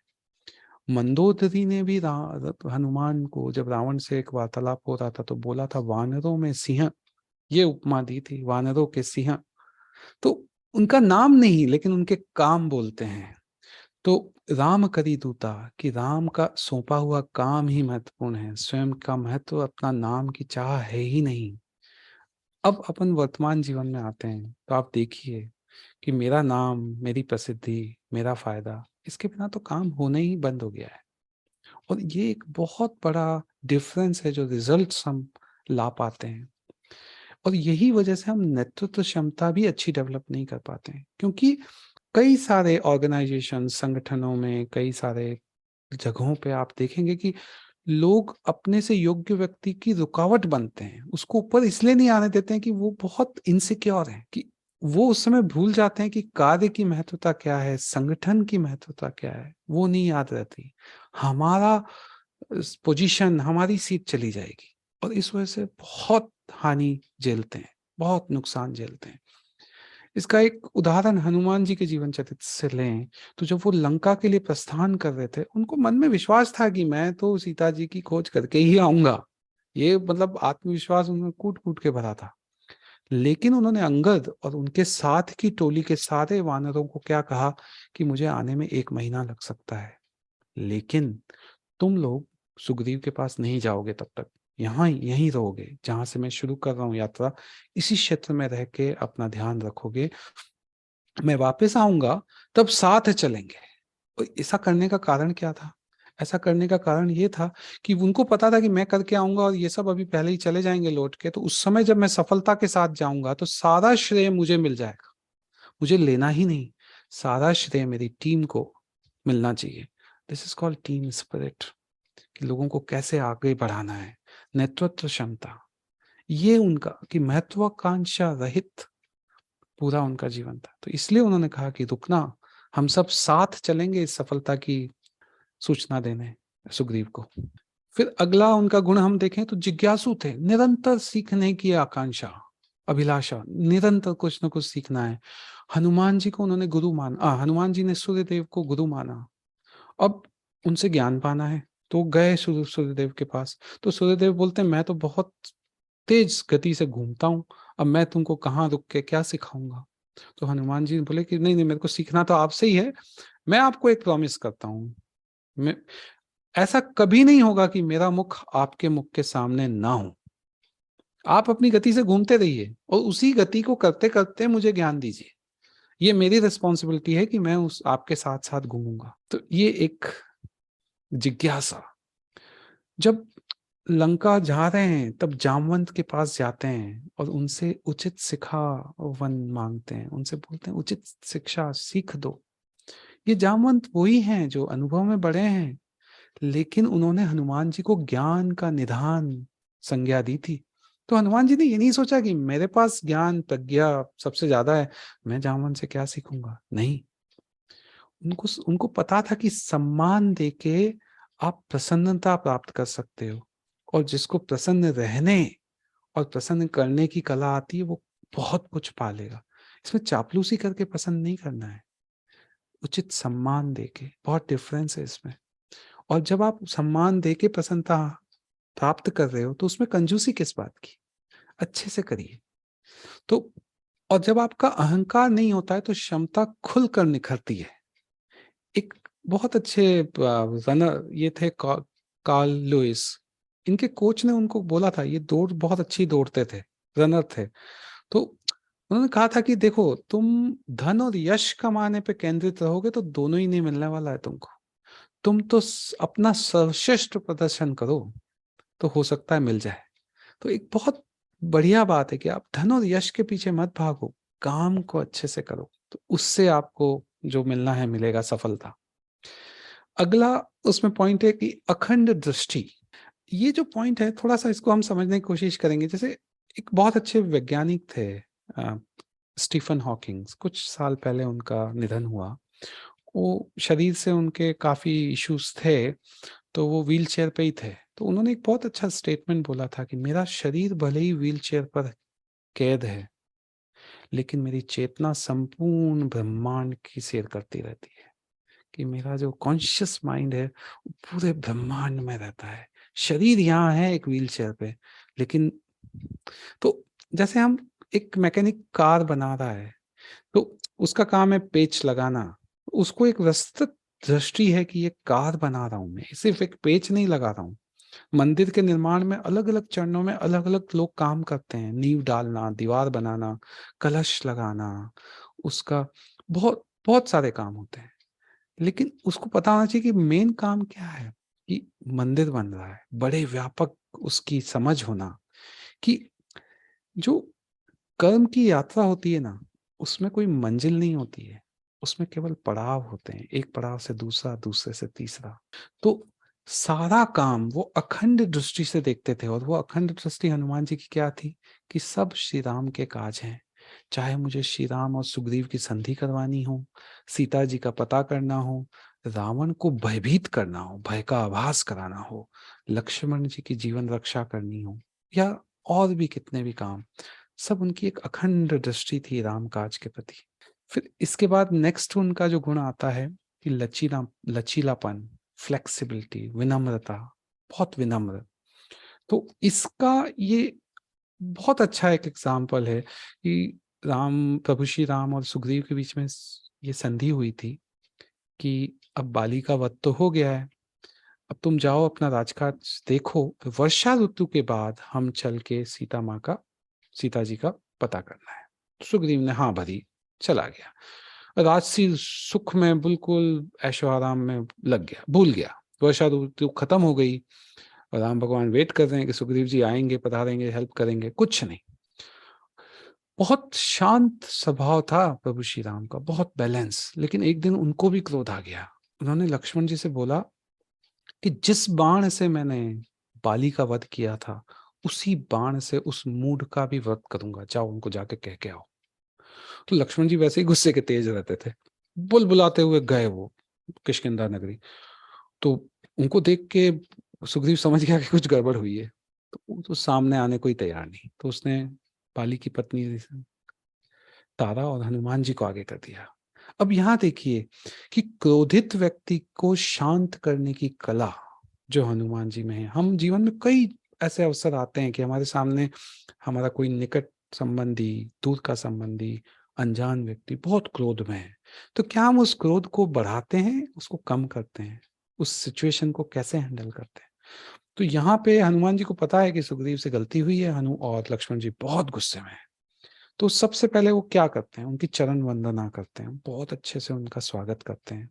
मंदोदरी ने भी हनुमान को जब रावण से एक वार्तालाप हो रहा था तो बोला था वानरों में सिंह, ये उपमा दी थी, वानरों के सिंह। तो उनका नाम नहीं, लेकिन उनके काम बोलते हैं। तो राम करी दूता, कि राम का सौंपा हुआ काम ही महत्वपूर्ण है, स्वयं का महत्व अपना नाम की चाह है ही नहीं। अब अपन वर्तमान जीवन में आते हैं तो आप देखिए कि मेरा नाम, मेरी प्रसिद्धि, मेरा फायदा, इसके बिना तो काम होना ही बंद हो गया है। और ये एक बहुत बड़ा डिफरेंस है जो रिजल्ट्स हम ला पाते हैं। और यही वजह से हम नेतृत्व क्षमता भी अच्छी डेवलप नहीं कर पाते हैं, क्योंकि कई सारे ऑर्गेनाइजेशन, संगठनों में, कई सारे जगहों पे आप देखेंगे कि लोग अपने से योग्य व्यक्ति की रुकावट बनते हैं, उसको ऊपर इसलिए नहीं आने देते हैं कि वो बहुत इनसिक्योर है, कि वो उस समय भूल जाते हैं कि कार्य की महत्वता क्या है, संगठन की महत्वता क्या है, वो नहीं याद रहती। हमारा पोजीशन, हमारी सीट चली जाएगी, और इस वजह से बहुत हानि झेलते हैं, बहुत नुकसान झेलते हैं। इसका एक उदाहरण हनुमान जी के जीवन चरित्र से लें तो जब वो लंका के लिए प्रस्थान कर रहे थे, उनको मन में विश्वास था कि मैं तो सीता जी की खोज करके ही आऊंगा। ये मतलब आत्मविश्वास उनमें कूट कूट के भरा था। लेकिन उन्होंने अंगद और उनके साथ की टोली के सारे वानरों को क्या कहा कि मुझे आने में 1 महीना लग सकता है, लेकिन तुम लोग सुग्रीव के पास नहीं जाओगे, तब तक यहाँ यहीं रहोगे, जहां से मैं शुरू कर रहा हूँ यात्रा, इसी क्षेत्र में रह के अपना ध्यान रखोगे। मैं वापस आऊंगा तब साथ चलेंगे। और ऐसा करने का कारण क्या था? ऐसा करने का कारण ये था कि उनको पता था कि मैं करके आऊंगा और ये सब अभी पहले ही चले जाएंगे लौट के, तो उस समय जब मैं सफलता के साथ जाऊंगा तो सारा श्रेय मुझे मिल जाएगा, मुझे लेना ही नहीं, सारा श्रेय मेरी टीम को मिलना चाहिए। This is called team spirit, कि लोगों को कैसे आगे बढ़ाना है, नेतृत्व क्षमता। ये उनका कि महत्वाकांक्षा रहित पूरा उनका जीवन था। तो इसलिए उन्होंने कहा कि रुकना, हम सब साथ चलेंगे इस सफलता की सूचना देने सुग्रीव को। फिर अगला उनका गुण हम देखें तो जिज्ञासु थे, निरंतर सीखने की आकांक्षा, अभिलाषा, निरंतर कुछ न कुछ सीखना है। हनुमान जी को उन्होंने गुरु माना, हनुमान जी ने सूर्यदेव को गुरु माना। अब उनसे ज्ञान पाना है, तो गए सूर्यदेव के पास। तो सूर्यदेव बोलते हैं मैं तो बहुत तेज गति से घूमता हूँ, अब मैं तुमको कहाँ रुक के क्या सिखाऊंगा। तो हनुमान जी बोले कि नहीं नहीं, मेरे को सीखना तो आपसे ही है। मैं आपको एक प्रॉमिस करता हूँ, मैं ऐसा कभी नहीं होगा कि मेरा मुख आपके मुख के सामने ना हो। आप अपनी गति से घूमते रहिए और उसी गति को करते करते मुझे ज्ञान दीजिए। ये मेरी रिस्पॉन्सिबिलिटी है कि मैं उस आपके साथ साथ घूमूंगा। तो ये एक जिज्ञासा। जब लंका जा रहे हैं तब जामवंत के पास जाते हैं और उनसे उचित शिक्षा वन मांगते हैं, उनसे बोलते हैं उचित शिक्षा सीख दो। ये जामवंत वही हैं जो अनुभव में बड़े हैं, लेकिन उन्होंने हनुमान जी को ज्ञान का निधान संज्ञा दी थी। तो हनुमान जी ने ये नहीं सोचा कि मेरे पास ज्ञान प्रज्ञा सबसे ज्यादा है, मैं जामवंत से क्या सीखूंगा। नहीं, उनको उनको पता था कि सम्मान देके आप प्रसन्नता प्राप्त कर सकते हो, और जिसको प्रसन्न रहने और प्रसन्न करने की कला आती है वो बहुत कुछ पालेगा। इसमें चापलूसी करके प्रसन्न नहीं करना है, उचित सम्मान देके, बहुत डिफरेंस है इसमें। और जब आप सम्मान देके प्रसन्नता प्राप्त कर रहे हो तो उसमें कंजूसी किस बात की, अच्छे से करिए। तो और जब आपका अहंकार नहीं होता है तो क्षमता खुलकर निखरती है। एक बहुत अच्छे रनर ये थे कार्ल लुइस, इनके कोच ने उनको बोला था, ये दौड़ बहुत अच्छी दौड़ते थे, रनर थे। तो उन्होंने कहा था कि देखो, तुम धन और यश कमाने पे केंद्रित रहोगे तो दोनों ही नहीं मिलने वाला है तुमको। तुम तो अपना सर्वश्रेष्ठ प्रदर्शन करो, तो हो सकता है मिल जाए। तो एक बहुत बढ़िया बात है कि आप धन और यश के पीछे मत भागो, काम को अच्छे से करो, तो उससे आपको जो मिलना है मिलेगा, सफलता। अगला उसमें पॉइंट है कि अखंड दृष्टि। ये जो पॉइंट है थोड़ा सा इसको हम समझने की कोशिश करेंगे। जैसे एक बहुत अच्छे वैज्ञानिक थे स्टीफन हॉकिंग्स, कुछ साल पहले उनका निधन हुआ। वो शरीर से उनके काफी इश्यूज थे, तो वो व्हील चेयर पे ही थे। तो उन्होंने एक बहुत अच्छा स्टेटमेंट बोला था कि मेरा शरीर भले ही व्हील चेयर पर कैद है, लेकिन मेरी चेतना संपूर्ण ब्रह्मांड की सैर करती रहती है। कि मेरा जो कॉन्शियस माइंड है वो पूरे ब्रह्मांड में रहता है। शरीर यहाँ है एक व्हील चेयर पे, लेकिन तो जैसे हम एक मैकेनिक कार बना रहा है तो उसका काम है पेच लगाना, उसको एक विस्तृत दृष्टि है कि ये कार बना रहा हूं, मैं सिर्फ एक पेच नहीं लगा रहा हूँ। मंदिर के निर्माण में अलग अलग चरणों में अलग अलग लोग काम करते हैं, नींव डालना, दीवार बनाना, कलश लगाना, उसका बहुत बहुत सारे काम होते हैं। लेकिन उसको पता होना चाहिए कि मेन काम क्या है, कि मंदिर बन रहा है, बड़े व्यापक उसकी समझ होना कि जो कर्म की यात्रा होती है ना, उसमें कोई मंजिल नहीं होती है, उसमें केवल पड़ाव होते हैं, एक पड़ाव से दूसरा, दूसरे से तीसरा। तो सारा काम वो अखंड दृष्टि से देखते थे, और वो अखंड दृष्टि हनुमान जी की क्या थी कि सब श्री राम के काज हैं। चाहे मुझे श्री राम और सुग्रीव की संधि करवानी हो, सीता जी का पता करना हो, रावण को भयभीत करना हो, भय का आभास कराना हो, लक्ष्मण जी की जीवन रक्षा करनी हो, या और भी कितने भी काम, सब उनकी एक अखंड दृष्टि थी राम काज के प्रति। फिर इसके बाद नेक्स्ट उनका जो गुण आता है कि लचीलापन, फ्लेक्सिबिलिटी, विनम्रता, बहुत विनम्र। तो इसका ये बहुत अच्छा एक एग्जाम्पल है कि प्रभु श्री राम और सुग्रीव के बीच में ये संधि हुई थी कि अब बाली का वध तो हो गया है, अब तुम जाओ अपना राजकाज देखो, वर्षा ऋतु के बाद हम चल के सीता जी का पता करना है। सुग्रीव ने हाँ भरी, चला गया। राजसी सुख में बिल्कुल ऐशो आराम में लग गया, भूल गया। वर्षा ऋतु खत्म हो गई और राम भगवान वेट कर रहे हैं कि सुग्रीव जी आएंगे, पधारेंगे, हेल्प करेंगे, कुछ नहीं। बहुत शांत स्वभाव था प्रभु श्री राम का, बहुत बैलेंस। लेकिन एक दिन उनको भी क्रोध आ गया। उन्होंने लक्ष्मण जी से बोला कि जिस बाण से मैंने बाली का वध किया था, उसी बाण से उस मूढ़ का भी वध करूंगा, जाओ उनको जाके कह के आओ। तो लक्ष्मण जी वैसे ही गुस्से के तेज रहते थे, बुलाते हुए गए वो किष्किंधा नगरी। तो उनको देख के सुग्रीव समझ गया कि कुछ गड़बड़ हुई है, तो वो तो सामने आने को ही तैयार नहीं। तो उसने बाली की पत्नी तारा और हनुमान जी को आगे कर दिया। अब यहाँ देखिए कि क्रोधित व्यक्ति को शांत करने की कला जो हनुमान जी में है। हम जीवन में कई ऐसे अवसर आते हैं कि हमारे सामने हमारा कोई निकट संबंधी, दूर का संबंधी, अनजान व्यक्ति बहुत क्रोध में है। तो क्या हम उस क्रोध को बढ़ाते हैं, उसको कम करते हैं? उस सिचुएशन को कैसे हैंडल करते हैं? तो यहाँ पे हनुमान जी को पता है कि सुग्रीव से गलती हुई है, हनु और लक्ष्मण जी बहुत गुस्से में हैं। तो सबसे पहले वो क्या करते हैं? उनकी चरण वंदना करते हैं, बहुत अच्छे से उनका स्वागत करते हैं,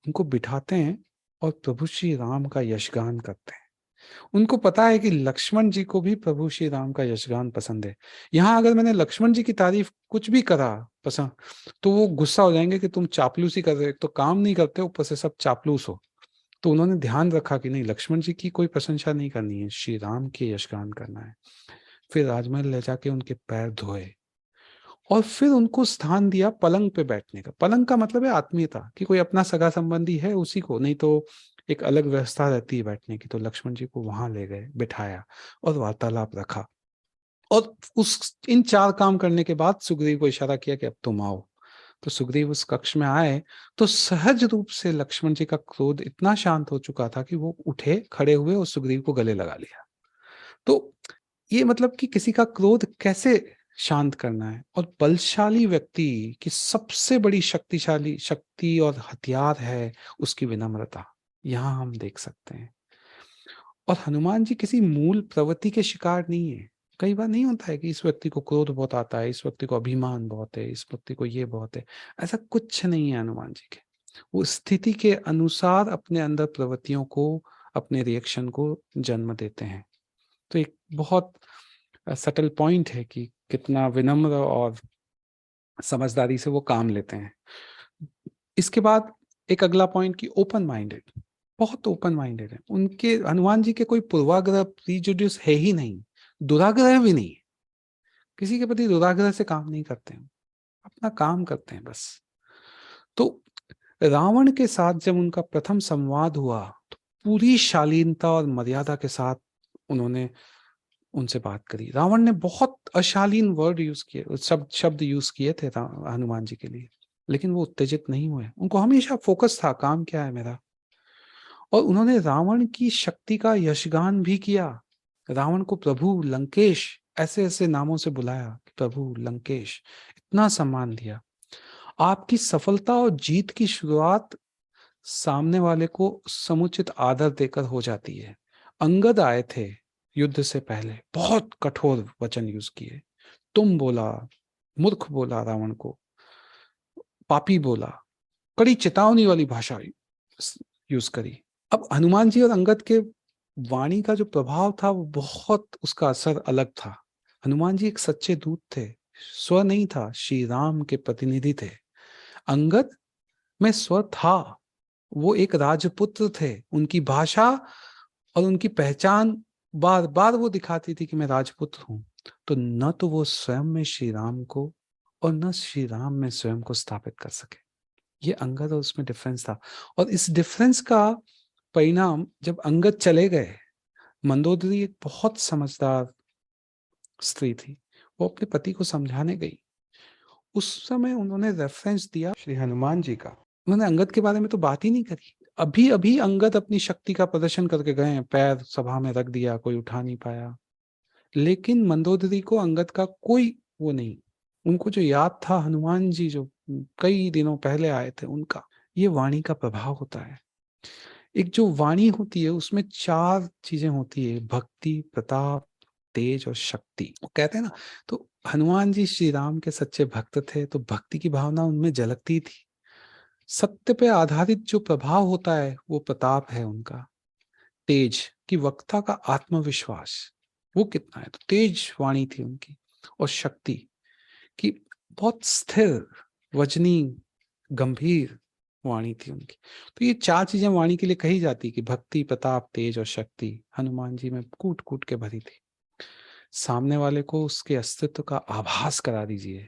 उनको बिठाते हैं और प्रभु श्री राम का यशगान करते हैं। उनको पता है कि लक्ष्मण जी को भी प्रभु श्री राम का यशगान पसंद है। यहाँ अगर मैंने लक्ष्मण जी की तारीफ कुछ भी करा पसंद, तो वो गुस्सा हो जाएंगे कि तुम चापलूसी कर रहे हो, एक तो काम नहीं करते, ऊपर से सब चापलूस हो। तो उन्होंने ध्यान रखा कि नहीं, लक्ष्मण जी की कोई प्रशंसा नहीं करनी है, श्री राम के यशगान करना है। फिर राजमहल ले जाके उनके पैर धोए और फिर उनको स्थान दिया पलंग पे बैठने का। पलंग का मतलब है आत्मीयता, कि कोई अपना सगा संबंधी है उसी को, नहीं तो एक अलग व्यवस्था रहती है बैठने की। तो लक्ष्मण जी को वहां ले गए, बिठाया और वार्तालाप रखा। और उस इन 4 काम करने के बाद सुग्रीव को इशारा किया कि अब तुम आओ। तो सुग्रीव उस कक्ष में आए तो सहज रूप से लक्ष्मण जी का क्रोध इतना शांत हो चुका था कि वो उठे, खड़े हुए और सुग्रीव को गले लगा लिया। तो ये मतलब कि किसी का क्रोध कैसे शांत करना है। और बलशाली व्यक्ति की सबसे बड़ी शक्तिशाली शक्ति और हथियार है उसकी विनम्रता। यहाँ हम देख सकते हैं। और हनुमान जी किसी मूल प्रवृत्ति के शिकार नहीं है। कई बार नहीं होता है कि इस व्यक्ति को क्रोध बहुत आता है, इस व्यक्ति को अभिमान बहुत है, इस व्यक्ति को ये बहुत है। ऐसा कुछ नहीं है हनुमान जी के। वो स्थिति के अनुसार अपने अंदर प्रवृत्तियों को, अपने रिएक्शन को जन्म देते हैं। तो एक बहुत सटल पॉइंट है कि कितना विनम्र और समझदारी से वो काम लेते हैं। इसके बाद एक अगला पॉइंट कि ओपन माइंडेड, बहुत ओपन माइंडेड है। उनके, हनुमान जी के कोई पूर्वाग्रह, प्रीजुडिस है ही नहीं, दुराग्रह भी नहीं। किसी के प्रति दुराग्रह से काम नहीं करते हैं, अपना काम करते हैं बस। तो रावण के साथ जब उनका प्रथम संवाद हुआ तो पूरी शालीनता और मर्यादा के साथ उन्होंने उनसे बात करी। रावण ने बहुत अशालीन वर्ड यूज किए, शब्द यूज किए थे हनुमान जी के लिए, लेकिन वो उत्तेजित नहीं हुए। उनको हमेशा फोकस था, काम क्या है मेरा। और उन्होंने रावण की शक्ति का यशगान भी किया। रावण को प्रभु लंकेश ऐसे ऐसे नामों से बुलाया कि प्रभु लंकेश, इतना सम्मान दिया। आपकी सफलता और जीत की शुरुआत सामने वाले को समुचित आदर देकर हो जाती है। अंगद आए थे युद्ध से पहले, बहुत कठोर वचन यूज किए। तुम बोला, मूर्ख बोला, रावण को पापी बोला, कड़ी चेतावनी वाली भाषा यूज करी। अब हनुमान जी और अंगद के वाणी का जो प्रभाव था वो बहुत, उसका असर अलग था। हनुमान जी एक सच्चे दूत थे, स्व नहीं था, श्री राम के प्रतिनिधि थे। अंगद में स्व था, वो एक राजपुत्र थे। उनकी भाषा और उनकी पहचान बार बार वो दिखाती थी कि मैं राजपुत्र हूं। तो न तो वो स्वयं में श्री राम को और न श्री राम में स्वयं को स्थापित कर सके। ये अंगद और उसमें डिफरेंस था। और इस डिफरेंस का परिणाम जब अंगद चले गए, मंदोदरी एक बहुत समझदार स्त्री थी, वो अपने पति को समझाने गई। उस समय उन्होंने रेफरेंस दिया श्री हनुमान जी का। उन्होंने अंगद के बारे में तो बात ही नहीं करी। अभी अभी अंगद अपनी शक्ति का प्रदर्शन करके गए हैं, पैर सभा में रख दिया, कोई उठा नहीं पाया। लेकिन मंदोदरी को अंगद का कोई वो नहीं। उनको जो याद था हनुमान जी जो कई दिनों पहले आए थे उनका। ये वाणी का प्रभाव होता है। एक जो वाणी होती है उसमें 4 चीजें होती है, भक्ति, प्रताप, तेज और शक्ति। वो कहते हैं ना, तो हनुमान जी श्री राम के सच्चे भक्त थे, तो भक्ति की भावना उनमें झलकती थी। सत्य पे आधारित जो प्रभाव होता है वो प्रताप है उनका। तेज की वक्ता का आत्मविश्वास वो कितना है, तो तेज वाणी थी उनकी। और शक्ति की बहुत स्थिर, वजनी, गंभीर वाणी थी उनकी। तो ये 4 चीजें वाणी के लिए कही जाती कि भक्ति, प्रताप, तेज और शक्ति हनुमान जी में कूट कूट के भरी थी। सामने वाले को उसके अस्तित्व का आभास करा दीजिए,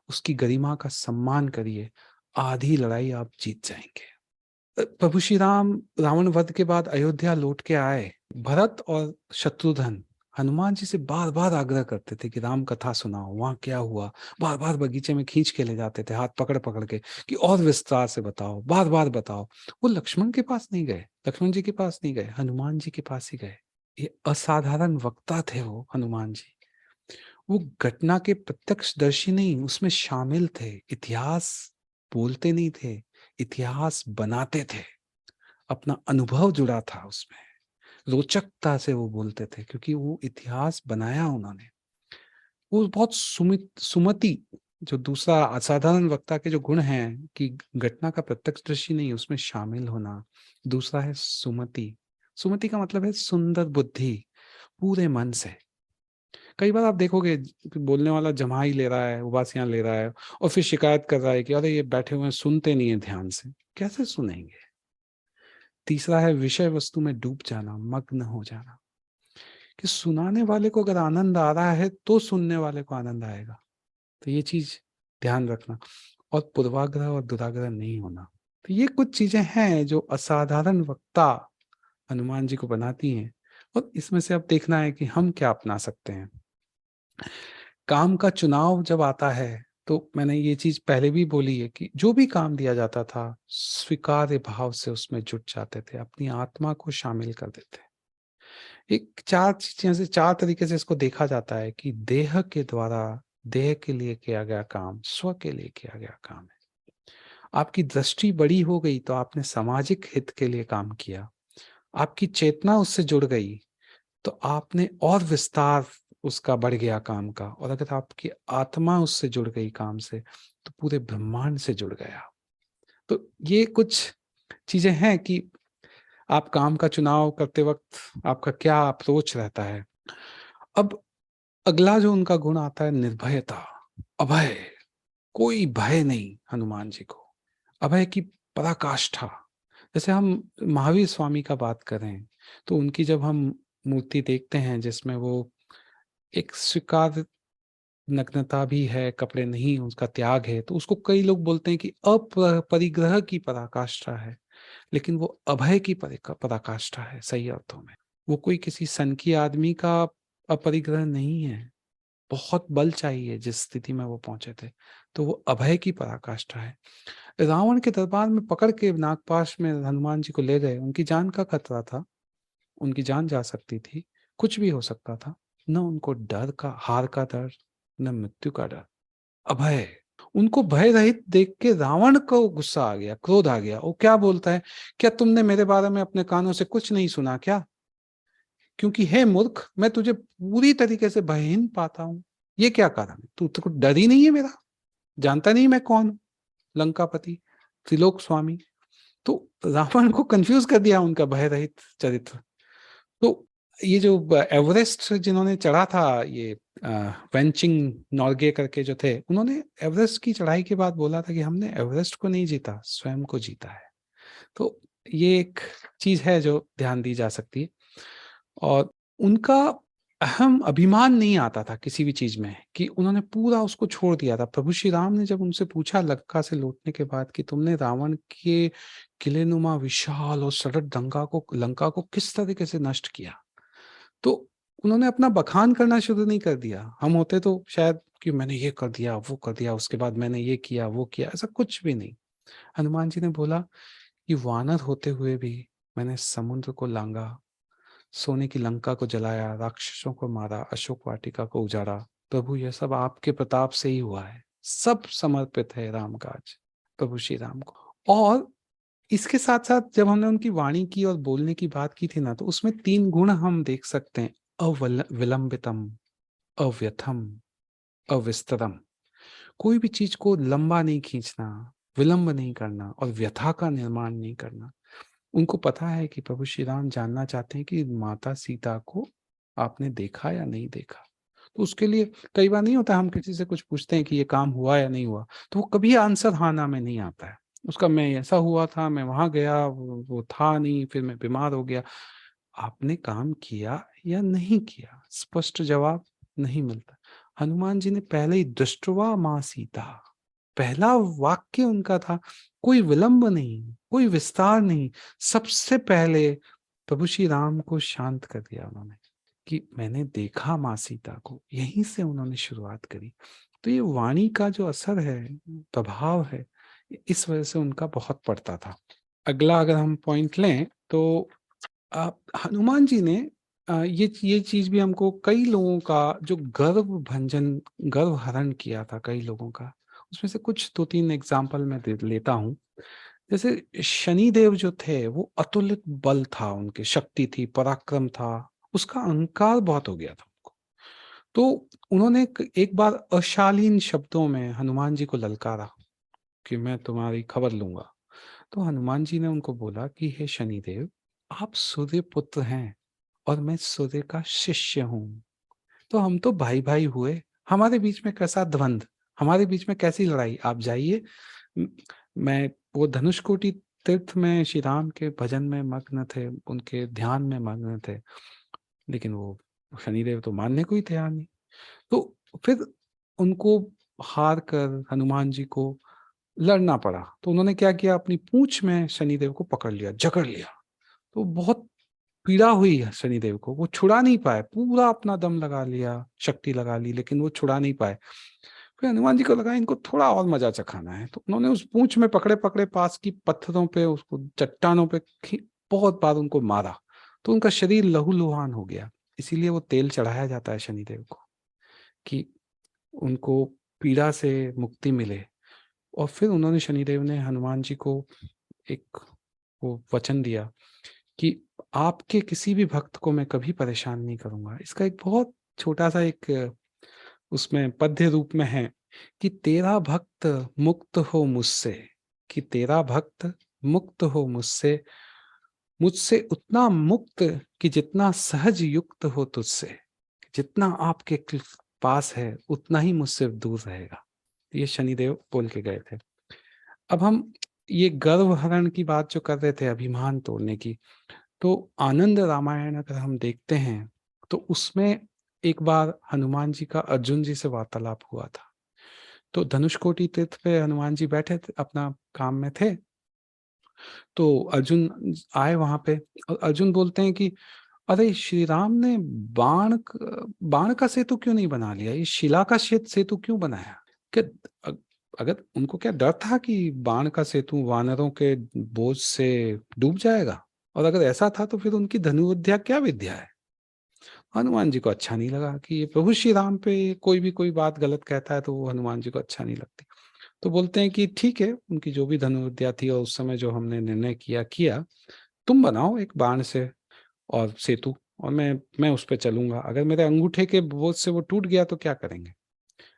उसकी गरिमा का सम्मान करिए, आधी लड़ाई आप जीत जाएंगे। प्रभु श्री राम रावण वध के बाद अयोध्या लौट के आए। भरत और शत्रुघ्न हनुमान जी से बार बार आग्रह करते थे कि राम कथा सुनाओ, वहां क्या हुआ। बार बार बगीचे में खींच के ले जाते थे, हाथ पकड़ पकड़ के, कि और विस्तार से बताओ, बार बार बताओ। वो लक्ष्मण के पास नहीं गए, लक्ष्मण जी के पास नहीं गए, हनुमान जी के पास ही गए। ये असाधारण वक्ता थे वो हनुमान जी। वो घटना के प्रत्यक्षदर्शी नहीं, उसमें शामिल थे। इतिहास बोलते नहीं थे, इतिहास बनाते थे। अपना अनुभव जुड़ा था उसमें, रोचकता से वो बोलते थे, क्योंकि वो इतिहास बनाया उन्होंने। वो बहुत सुमति, जो दूसरा असाधारण वक्ता के जो गुण हैं कि घटना का प्रत्यक्षदर्शी नहीं, उसमें शामिल होना। दूसरा है सुमति। सुमति का मतलब है सुंदर बुद्धि, पूरे मन से। कई बार आप देखोगे कि बोलने वाला जमा ही ले रहा है, उबासियां ले रहा है, और फिर शिकायत कर रहा है कि अरे ये बैठे हुए हैं, सुनते नहीं है ध्यान से। कैसे सुनेंगे? तीसरा है विषय वस्तु में डूब जाना, मग्न हो जाना, कि सुनाने वाले को अगर आनंद आ रहा है तो सुनने वाले को आनंद आएगा। तो ये चीज ध्यान रखना, और पूर्वाग्रह और दुराग्रह नहीं होना। तो ये कुछ चीजें हैं जो असाधारण वक्ता हनुमान जी को बनाती हैं, और इसमें से अब देखना है कि हम क्या अपना सकते हैं। काम का चुनाव जब आता है, तो मैंने ये चीज पहले भी बोली है कि जो भी काम दिया जाता था, स्वीकार्य भाव से उसमें जुट जाते थे, अपनी आत्मा को शामिल कर देते। एक चार चीजें से, चार तरीके से इसको देखा जाता है कि देह के द्वारा, देह के लिए किया गया काम स्व के लिए किया गया काम है। आपकी दृष्टि बड़ी हो गई तो आपने सामाजिक हित के लिए काम किया। आपकी चेतना उससे जुड़ गई तो आपने और विस्तार उसका बढ़ गया काम का। और अगर आपकी आत्मा उससे जुड़ गई काम से, तो पूरे ब्रह्मांड से जुड़ गया। तो ये कुछ चीजें हैं कि आप काम का चुनाव करते वक्त आपका क्या अप्रोच रहता है। अब अगला जो उनका गुण आता है, निर्भयता, अभय। कोई भय नहीं हनुमान जी को, अभय की पराकाष्ठा। जैसे हम महावीर स्वामी का बात करें, तो उनकी जब हम मूर्ति देखते हैं जिसमें वो एक स्वीकार नग्नता भी है, कपड़े नहीं, उसका त्याग है, तो उसको कई लोग बोलते हैं कि अपरिग्रह की पराकाष्ठा है। लेकिन वो अभय की पराकाष्ठा है सही अर्थों में। वो कोई किसी सन की आदमी का अपरिग्रह नहीं है। बहुत बल चाहिए जिस स्थिति में वो पहुंचे थे, तो वो अभय की पराकाष्ठा है। रावण के दरबार में पकड़ के नागपाश में हनुमान जी को ले गए, उनकी जान का खतरा था, उनकी जान जा सकती थी, कुछ भी हो सकता था। न उनको डर का, हार का डर, न मृत्यु का डर, अभय। उनको भय रहित देख के रावण को गुस्सा आ गया, क्रोध आ गया। वो क्या बोलता है, क्या तुमने मेरे बारे में अपने कानों से कुछ नहीं सुना क्या? क्योंकि हे मूर्ख, मैं तुझे पूरी तरीके से भयहीन पाता हूं। ये क्या कारण है? तू तो डर ही नहीं है मेरा, जानता नहीं मैं कौन हूं? लंकापति, त्रिलोक स्वामी। तो रावण को कंफ्यूज कर दिया उनका भय रहित चरित्र। तो ये जो एवरेस्ट जिन्होंने चढ़ा था, ये वेंचिंग नॉर्गे करके जो थे, उन्होंने एवरेस्ट की चढ़ाई के बाद बोला था कि हमने एवरेस्ट को नहीं जीता, स्वयं को जीता है। तो ये एक चीज है जो ध्यान दी जा सकती है। और उनका अहम अभिमान नहीं आता था किसी भी चीज में, कि उन्होंने पूरा उसको छोड़ दिया था। प्रभु श्री राम ने जब उनसे पूछा लंका से लौटने के बाद कि तुमने रावण के किलेनुमा विशाल और सड़क लंका को किस तरीके से नष्ट किया, तो उन्होंने अपना बखान करना शुरू नहीं कर दिया। हम होते तो शायद कि मैंने ये कर दिया, वो कर दिया, उसके बाद मैंने ये किया, वो किया, ऐसा कुछ भी नहीं। हनुमान जी ने बोला कि वानर होते हुए भी मैंने समुद्र को लांगा, सोने की लंका को जलाया, राक्षसों को मारा, अशोक वाटिका को उजाड़ा। प्रभु यह सब आपके प्रताप से ही हुआ है। सब समर्पित है राम काज प्रभु श्री राम को। और इसके साथ साथ जब हमने उनकी वाणी की और बोलने की बात की थी ना, तो उसमें तीन गुण हम देख सकते हैं। अविलंबितम, अव्यथम, अविस्तरम। कोई भी चीज को लंबा नहीं खींचना, विलंब नहीं करना, और व्यथा का निर्माण नहीं करना। उनको पता है कि प्रभु श्री राम जानना चाहते हैं कि माता सीता को आपने देखा या नहीं देखा। तो उसके लिए कई बार नहीं होता, हम किसी से कुछ पूछते हैं कि ये काम हुआ या नहीं हुआ, तो वो कभी आंसर हाँ ना में नहीं आता है उसका। मैं ऐसा हुआ था, मैं वहां गया, वो था नहीं, फिर मैं बीमार हो गया। आपने काम किया या नहीं किया, स्पष्ट जवाब नहीं मिलता। हनुमान जी ने पहले ही दृष्टवा मां सीता, पहला वाक्य उनका था, कोई विलंब नहीं, कोई विस्तार नहीं। सबसे पहले प्रभु श्री राम को शांत कर दिया उन्होंने, कि मैंने देखा माँ सीता को, यहीं से उन्होंने शुरुआत करी। तो ये वाणी का जो असर है, प्रभाव है, इस वजह से उनका बहुत पड़ता था। अगला अगर हम पॉइंट लें तो हनुमान जी ने ये चीज़ भी हमको कई लोगों का जो गर्व हरण किया था कई लोगों का, उसमें से कुछ 2-3 एग्ज़ाम्पल मैं दे लेता हूँ। जैसे शनिदेव जो थे, वो अतुलित बल था उनके, शक्ति थी, पराक्रम था, उसका अहंकार बहुत हो गया था उनको। तो उन्होंने एक बार अशालीन शब्दों में हनुमान जी को ललकारा कि मैं तुम्हारी खबर लूँगा। तो हनुमान जी ने उनको बोला कि हे शनिदेव, आप सूर्य पुत्र हैं और मैं सूर्य का शिष्य हूँ। तो हम तो भाई-भाई हुए, हमारे बीच में कैसा द्वंद, हमारे बीच में कैसी लड़ाई? आप जाइए, म मैं वो धनुषकोटि तीर्थ में श्री राम के भजन में मग्न थे, उनके ध्यान में मग्न थे, लेकिन वो शनिदेव तो मानने को ही तैयार नहीं। तो फिर उनको हार कर हनुमान जी को लड़ना पड़ा। तो उन्होंने क्या किया, अपनी पूँछ में शनिदेव को पकड़ लिया, जकड़ लिया। तो बहुत पीड़ा हुई है शनिदेव को, वो छुड़ा नहीं पाए, पूरा अपना दम लगा लिया, शक्ति लगा ली, लेकिन वो छुड़ा नहीं पाए। फिर हनुमान जी को लगा इनको थोड़ा और मज़ा चखाना है, तो उन्होंने उस पूँछ में पकड़े-पकड़े पास की पत्थरों पे, उसको चट्टानों पे बहुत बार उनको मारा, तो उनका शरीर लहूलुहान हो गया। इसीलिए वो तेल चढ़ाया जाता है शनिदेव को, कि उनको पीड़ा से मुक्ति मिले। और फिर उन्होंने शनिदेव ने हनुमान जी को एक वो वचन दिया कि आपके किसी भी भक्त को मैं कभी परेशान नहीं करूँगा। इसका एक बहुत छोटा-सा एक उसमें पद्य रूप में है कि तेरा भक्त मुक्त हो मुझसे, कि तेरा भक्त मुक्त हो मुझसे, मुझसे उतना मुक्त कि जितना सहज युक्त हो तुझसे। जितना आपके पास है, उतना ही मुझसे दूर रहेगा। ये शनिदेव बोल के गए थे। अब हम ये गर्व हरण की बात जो कर रहे थे, अभिमान तोड़ने की, तो आनंद रामायण अगर हम देखते हैं, तो उसमें एक बार हनुमान जी का अर्जुन जी से वार्तालाप हुआ था। तो धनुषकोटि तीर्थ पे हनुमान जी बैठे थे, अपना काम में थे, तो अर्जुन आए वहाँ पे और अर्जुन बोलते हैं कि अरे श्री राम ने बाण का सेतु क्यों नहीं बना लिया? ये शिला का सेतु क्यों बनाया? क्या अ, अगर उनको क्या डर था कि बाण का सेतु वानरों के बोझ से डूब जाएगा? और अगर ऐसा था तो फिर उनकी धनुर्विद्या क्या विद्या है? हनुमान जी को अच्छा नहीं लगा कि ये प्रभु श्री राम पे कोई भी बात गलत कहता है, तो वो हनुमान जी को अच्छा नहीं लगती। तो बोलते हैं कि ठीक है, उनकी जो भी धनुर्विद्या थी और उस समय जो हमने निर्णय किया, तुम बनाओ एक बाण से और सेतु, और मैं उस पे चलूँगा। अगर मेरे अंगूठे के बोझ से वो टूट गया तो क्या करेंगे?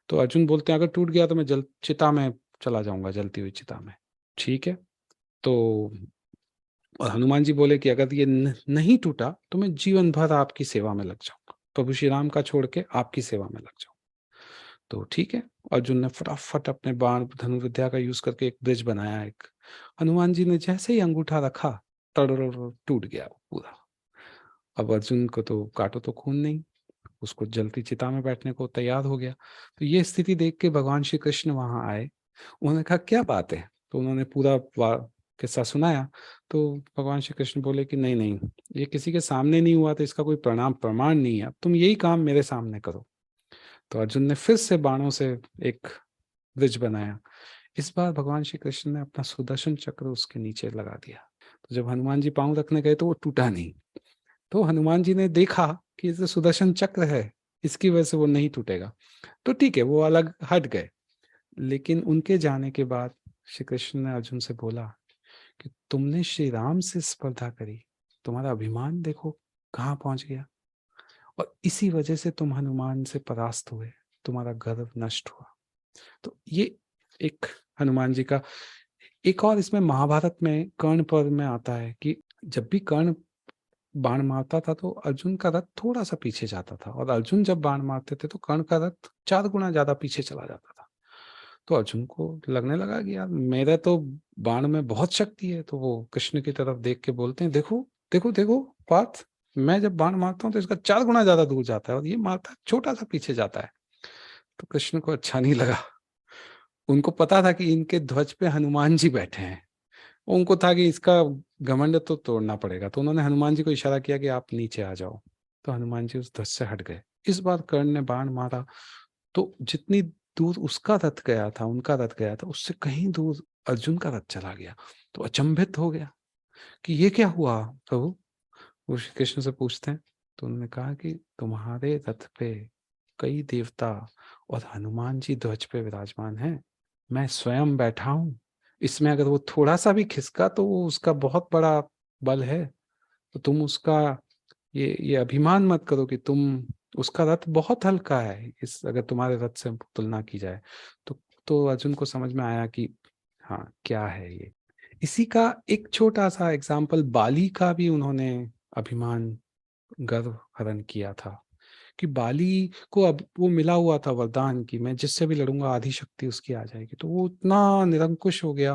तो अर्जुन बोलते हैं अगर टूट गया तो मैं जल चिता में चला जाऊँगा, जलती हुई चिता में। ठीक है? तो और हनुमान जी बोले कि अगर ये नहीं टूटा तो मैं जीवन भर आपकी सेवा में लग जाऊँगा। प्रभु श्री राम का छोड़ के आपकी सेवा में लग जाऊँ। तो ठीक है, अर्जुन ने फटाफट अपने बाण धनुर्विद्या का यूज़ करके एक ब्रिज बनाया एक। हनुमान जी ने जैसे ही अंगूठा रखा, तड़रर टूट गया वो पूरा। अब अर्जुन को तो काटो तो खून नहीं, उसको जलती चिता में बैठने को तैयार हो गया। तो ये स्थिति देख के भगवान श्री कृष्ण वहाँ आए। उन्होंने कहा क्या बात है? तो उन्होंने पूरा किस्सा सुनाया। तो भगवान श्री कृष्ण बोले कि नहीं, नहीं, ये किसी के सामने नहीं हुआ तो इसका कोई प्रमाण नहीं है। अब तुम यही काम मेरे सामने करो। तो अर्जुन ने फिर से बाणों से एक ब्रिज बनाया। इस बार भगवान श्री कृष्ण ने अपना सुदर्शन चक्र उसके नीचे लगा दिया। तो जब हनुमान जी पाँव रखने गए तो वो टूटा नहीं। तो हनुमान जी ने देखा कि ये जो सुदर्शन चक्र है, इसकी वजह से वो नहीं टूटेगा। तो ठीक है, वो अलग हट गए। लेकिन उनके जाने के बाद श्री कृष्ण ने अर्जुन से बोला कि तुमने श्री राम से स्पर्धा करी, तुम्हारा अभिमान देखो कहाँ पहुँच गया, और इसी वजह से तुम हनुमान से परास्त हुए, तुम्हारा गर्व नष्ट हुआ। तो ये एक हनुमान जी का एक और इसमें महाभारत में कर्ण पर्व में आता है कि जब भी कर्ण बाण मारता था तो अर्जुन का रथ थोड़ा-सा पीछे जाता था, और अर्जुन जब बाण मारते थे तो कर्ण का रथ 4 गुना ज़्यादा पीछे चला जाता था। तो अर्जुन को लगने लगा कि यार मेरा तो बाण में बहुत शक्ति है, तो वो कृष्ण की तरफ देख के बोलते हैं, "देखो, देखो, देखो पार्थ, मैं जब बाण मारता हूँ तो इसका 4 गुना ज़्यादा दूर जाता है और ये मारता है छोटा-सा पीछे जाता है।" तो कृष्ण को अच्छा नहीं लगा। उनको पता था कि इनके ध्वज पे हनुमान जी बैठे हैं। उनको था कि इसका घमंड तो तोड़ना पड़ेगा, तो उन्होंने हनुमान जी को इशारा किया कि आप नीचे आ जाओ। तो हनुमान जी उस ध्वज से हट गए। इस बार कर्ण ने बाण मारा तो जितनी दूर उसका रथ गया था, उनका रथ गया था, उससे कहीं दूर अर्जुन का रथ चला गया। तो अचंभित हो गया कि ये क्या हुआ प्रभु? वो श्री कृष्ण से पूछते हैं। तो उन्होंने कहा कि तुम्हारे रथ पे कई देवता और हनुमान जी ध्वज पे विराजमान हैं, मैं स्वयं बैठा हूँ, इसमें अगर वो थोड़ा सा भी खिसका तो वो उसका बहुत बड़ा बल है। तो तुम उसका ये अभिमान मत करो कि तुम, उसका रथ बहुत हल्का है, इस अगर तुम्हारे रथ से तुलना की जाए तो। अर्जुन को समझ में आया कि हाँ, क्या है ये। इसी का एक छोटा सा एग्जाम्पल बाली का भी उन्होंने अभिमान, गर्व हरण किया था कि बाली को अब वो मिला हुआ था वरदान की मैं जिससे भी लड़ूंगा आधी शक्ति उसकी आ जाएगी, तो वो इतना निरंकुश हो गया,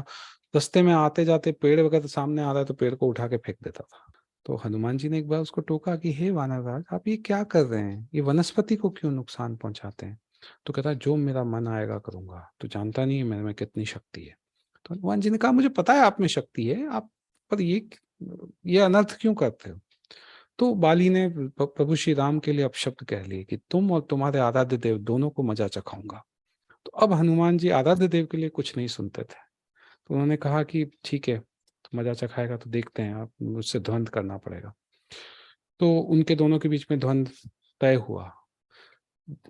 रास्ते में आते जाते पेड़ वगैरह सामने आ रहा है तो पेड़ को उठा के फेंक देता था। तो हनुमान जी ने एक बार उसको टोका कि हे वानरराज, आप ये क्या कर रहे हैं, ये वनस्पति को क्यों नुकसान पहुंचाते हैं? तो कहता है जो मेरा मन आएगा करूंगा, तो जानता नहीं है मेरे में कितनी शक्ति है। तो हनुमान जी ने कहा मुझे पता है आप में शक्ति है, आप पर ये अनर्थ क्यों करते हो? तो बाली ने प्रभु श्री राम के लिए अपशब्द कह लिए कि तुम और तुम्हारे आराध्य देव दोनों को मजा चखाऊंगा। तो अब हनुमान जी आराध्य देव के लिए कुछ नहीं सुनते थे। तो उन्होंने कहा कि ठीक है, तो मजा चखाएगा तो देखते हैं, आप मुझसे द्वंद्व करना पड़ेगा। तो उनके दोनों के बीच में द्वंद्व तय हुआ,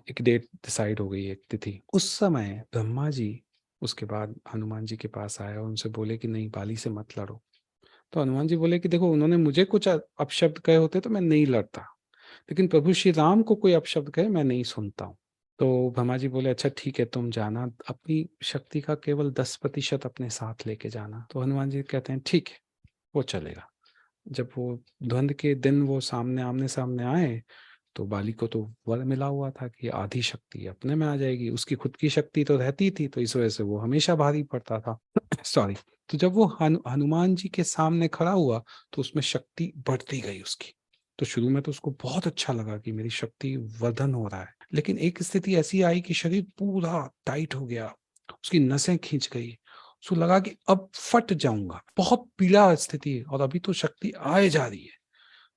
एक डेट डिसाइड हो गई, एक तिथि। उस समय ब्रह्मा जी उसके बाद हनुमान जी के पास आए और उनसे बोले कि नहीं, बाली से मत लड़ो। तो हनुमान जी बोले कि देखो, उन्होंने मुझे कुछ अपशब्द कहे होते तो मैं नहीं लड़ता, लेकिन प्रभु श्री राम को कोई अपशब्द कहे मैं नहीं सुनता हूँ। तो ब्रह्मा जी बोले अच्छा ठीक है, तुम जाना, अपनी शक्ति का केवल 10% अपने साथ लेके जाना। तो हनुमान जी कहते हैं ठीक है, वो चलेगा। जब वो द्वंद्व के दिन वो सामने आमने सामने आए, तो बाली को तो वर मिला हुआ था कि आधी शक्ति अपने में आ जाएगी, उसकी खुद की शक्ति तो रहती थी, तो इस वजह से वो हमेशा भारी पड़ता था। सॉरी। तो जब वो हनुमान जी के सामने खड़ा हुआ तो उसमें शक्ति बढ़ती गई उसकी। तो शुरू में तो उसको बहुत अच्छा लगा कि मेरी शक्ति वर्धन हो रहा है, लेकिन एक स्थिति ऐसी आई कि शरीर पूरा टाइट हो गया, उसकी नसें खींच गई, उसको लगा कि अब फट जाऊंगा, बहुत पीड़ा स्थिति है और अभी तो शक्ति आए जा रही है।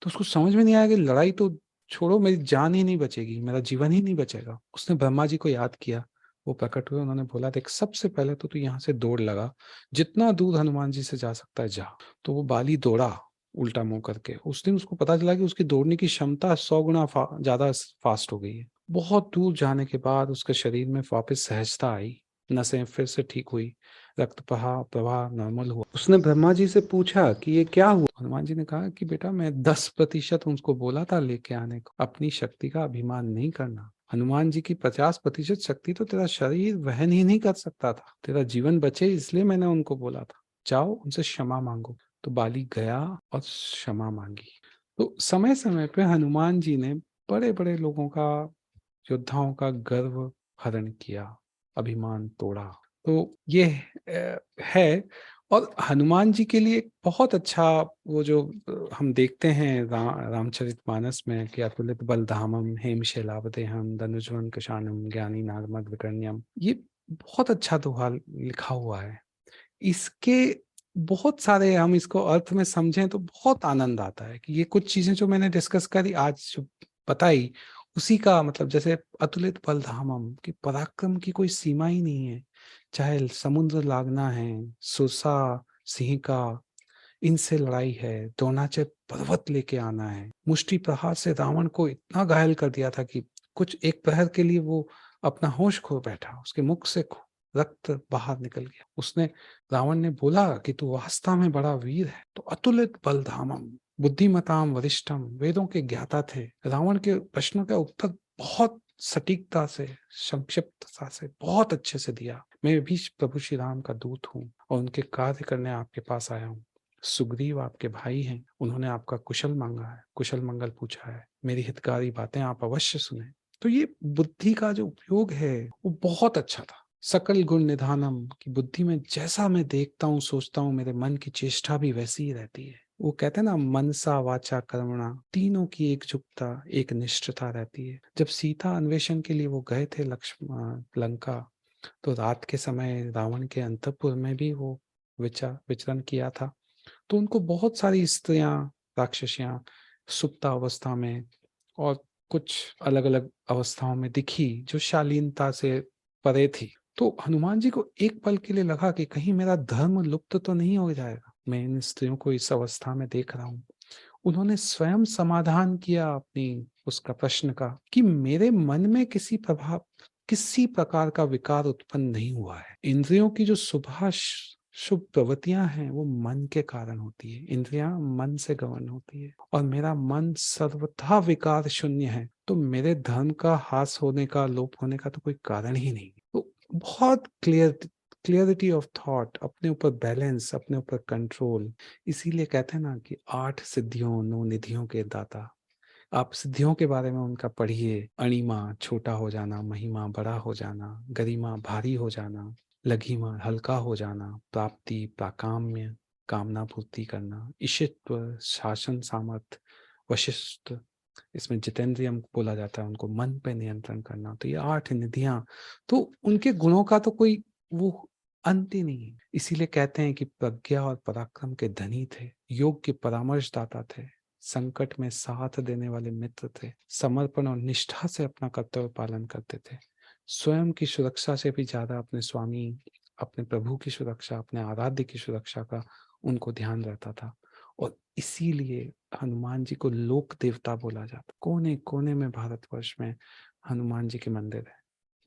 तो उसको समझ में नहीं आया कि लड़ाई तो छोड़ो, मेरी जान ही नहीं बचेगी, मेरा जीवन ही नहीं बचेगा। उसने ब्रह्मा जी को याद किया, वो प्रकट हुए, उन्होंने बोला देख, सबसे पहले तो तू यहाँ से दौड़ लगा, जितना दूर हनुमान जी से जा सकता है जा। तो वो बाली दौड़ा उल्टा मुंह करके। उस दिन उसको पता चला कि उसकी दौड़ने की क्षमता 100 गुना ज्यादा फास्ट हो गई है। बहुत दूर जाने के बाद उसके शरीर में वापस सहजता आई, नसें फिर से ठीक हुई, रक्त प्रवाह प्रवाह नॉर्मल हुआ। उसने ब्रह्मा जी से पूछा कि ये क्या हुआ? हनुमान जी ने कहा कि बेटा, मैं 10% उनको बोला था लेके आने को, अपनी शक्ति का अभिमान नहीं करना। हनुमान जी की 50% शक्ति तो तेरा शरीर वहन ही नहीं कर सकता था, तेरा जीवन बचे इसलिए मैंने उनको बोला था, जाओ उनसे क्षमा मांगो। तो बाली गया और क्षमा मांगी। तो समय समय पे हनुमान जी ने बड़े बड़े लोगों का, योद्धाओं का गर्व हरण किया, अभिमान तोड़ा। तो ये है। और हनुमान जी के लिए एक बहुत अच्छा, वो जो हम देखते हैं रामचरितमानस में कि अतुलित बलधामम हेम शैलावदेहम धनुजवन कृशानम ज्ञानी नागमद विकर्ण्यम, ये बहुत अच्छा दोहा लिखा हुआ है। इसके बहुत सारे, हम इसको अर्थ में समझें तो बहुत आनंद आता है कि ये कुछ चीजें जो मैंने डिस्कस करी आज, जो बताई, उसी का मतलब, जैसे अतुलित बलधामम की पराक्रम की कोई सीमा ही नहीं है। चाहे समुद्र लागना है, सुरसा सिंह का, इनसे लड़ाई है, द्रोणाचार्य पर्वत लेके आना है, मुष्टि प्रहार से रावण को इतना घायल कर दिया था कि कुछ एक प्रहर के लिए वो अपना होश खो बैठा, उसके मुख से रक्त बाहर निकल गया। उसने, रावण ने बोला कि तू वास्तव में बड़ा वीर है। तो अतुलित बलधामम बुद्धिमताम वरिष्ठम, वेदों के ज्ञाता थे। रावण के प्रश्नों का उत्तर बहुत सटीकता से, संक्षिप्तता से, बहुत अच्छे से दिया। मैं भी प्रभु श्री राम का दूत हूँ और उनके कार्य करने आपके पास आया हूँ। सुग्रीव आपके भाई हैं, उन्होंने आपका कुशल मांगा है, कुशल मंगल पूछा है, मेरी हितकारी बातें आप अवश्य सुने। तो ये बुद्धि का जो उपयोग है वो बहुत अच्छा था। सकल गुण निधानम की बुद्धि में जैसा मैं देखता हूँ, सोचता हूँ, मेरे मन की चेष्टा भी वैसी ही रहती है। वो कहते हैं ना, मनसा वाचा कर्मणा, तीनों की एकजुटता, एक निष्ठता रहती है। जब सीता अन्वेषण के लिए वो गए थे लक्ष्मण लंका, तो रात के समय रावण के अंतपुर में भी वो विचरण किया था। तो उनको बहुत सारी स्त्रियां, राक्षसियां सुप्त अवस्था में और कुछ अलग-अलग अवस्थाओं में दिखी जो शालीनता से परे थी। तो हनुमान जी को एक पल के लिए लगा कि कहीं मेरा धर्म लुप्त तो नहीं हो जाएगा। मैं इन स्त्रियों को इस अवस्था में देख रहा हूँ। उन्होंने स्वयं समाधान किया अपनी उसका प्रश्न का कि मेरे मन में किसी प्रकार का विकार उत्पन्न नहीं हुआ है। इंद्रियों की जो शुभ प्रवृत्तियां हैं वो मन के कारण होती है। इंद्रियां मन से गवर्न होती है और मेरा मन सर्वथा विकार शून्य है। तो मेरे धर्म का ह्रास होने का, लोप होने का तो कोई कारण ही नहीं। तो बहुत क्लियरिटी ऑफ थॉट, अपने ऊपर बैलेंस, अपने ऊपर कंट्रोल। इसीलिए कहते हैं ना कि 8 सिद्धियों 9 निधियों के दाता। आप सिद्धियों के बारे में उनका पढ़िए। अणिमा छोटा हो जाना, महिमा बड़ा हो जाना, गरिमा भारी हो जाना, लघिमा हल्का हो जाना, प्राप्ति प्राकाम्य कामना पूर्ति करना, ईशित्व शासन सामर्थ, वशिष्ठ, इसमें जितेंद्रियम बोला जाता है, उनको मन पे नियंत्रण करना। तो ये 8 निधियां, तो उनके गुणों का तो कोई वो अंत ही नहीं है। इसीलिए कहते हैं कि प्रज्ञा और पराक्रम के धनी थे, योग के परामर्शदाता थे, संकट में साथ देने वाले मित्र थे, समर्पण और निष्ठा से अपना कर्तव्य पालन करते थे, स्वयं की सुरक्षा से भी ज्यादा अपने स्वामी, अपने प्रभु की सुरक्षा, अपने आराध्य की सुरक्षा का उनको ध्यान रहता था। और इसीलिए हनुमान जी को लोक देवता बोला जाता। कोने कोने में भारतवर्ष में हनुमान जी के मंदिर है।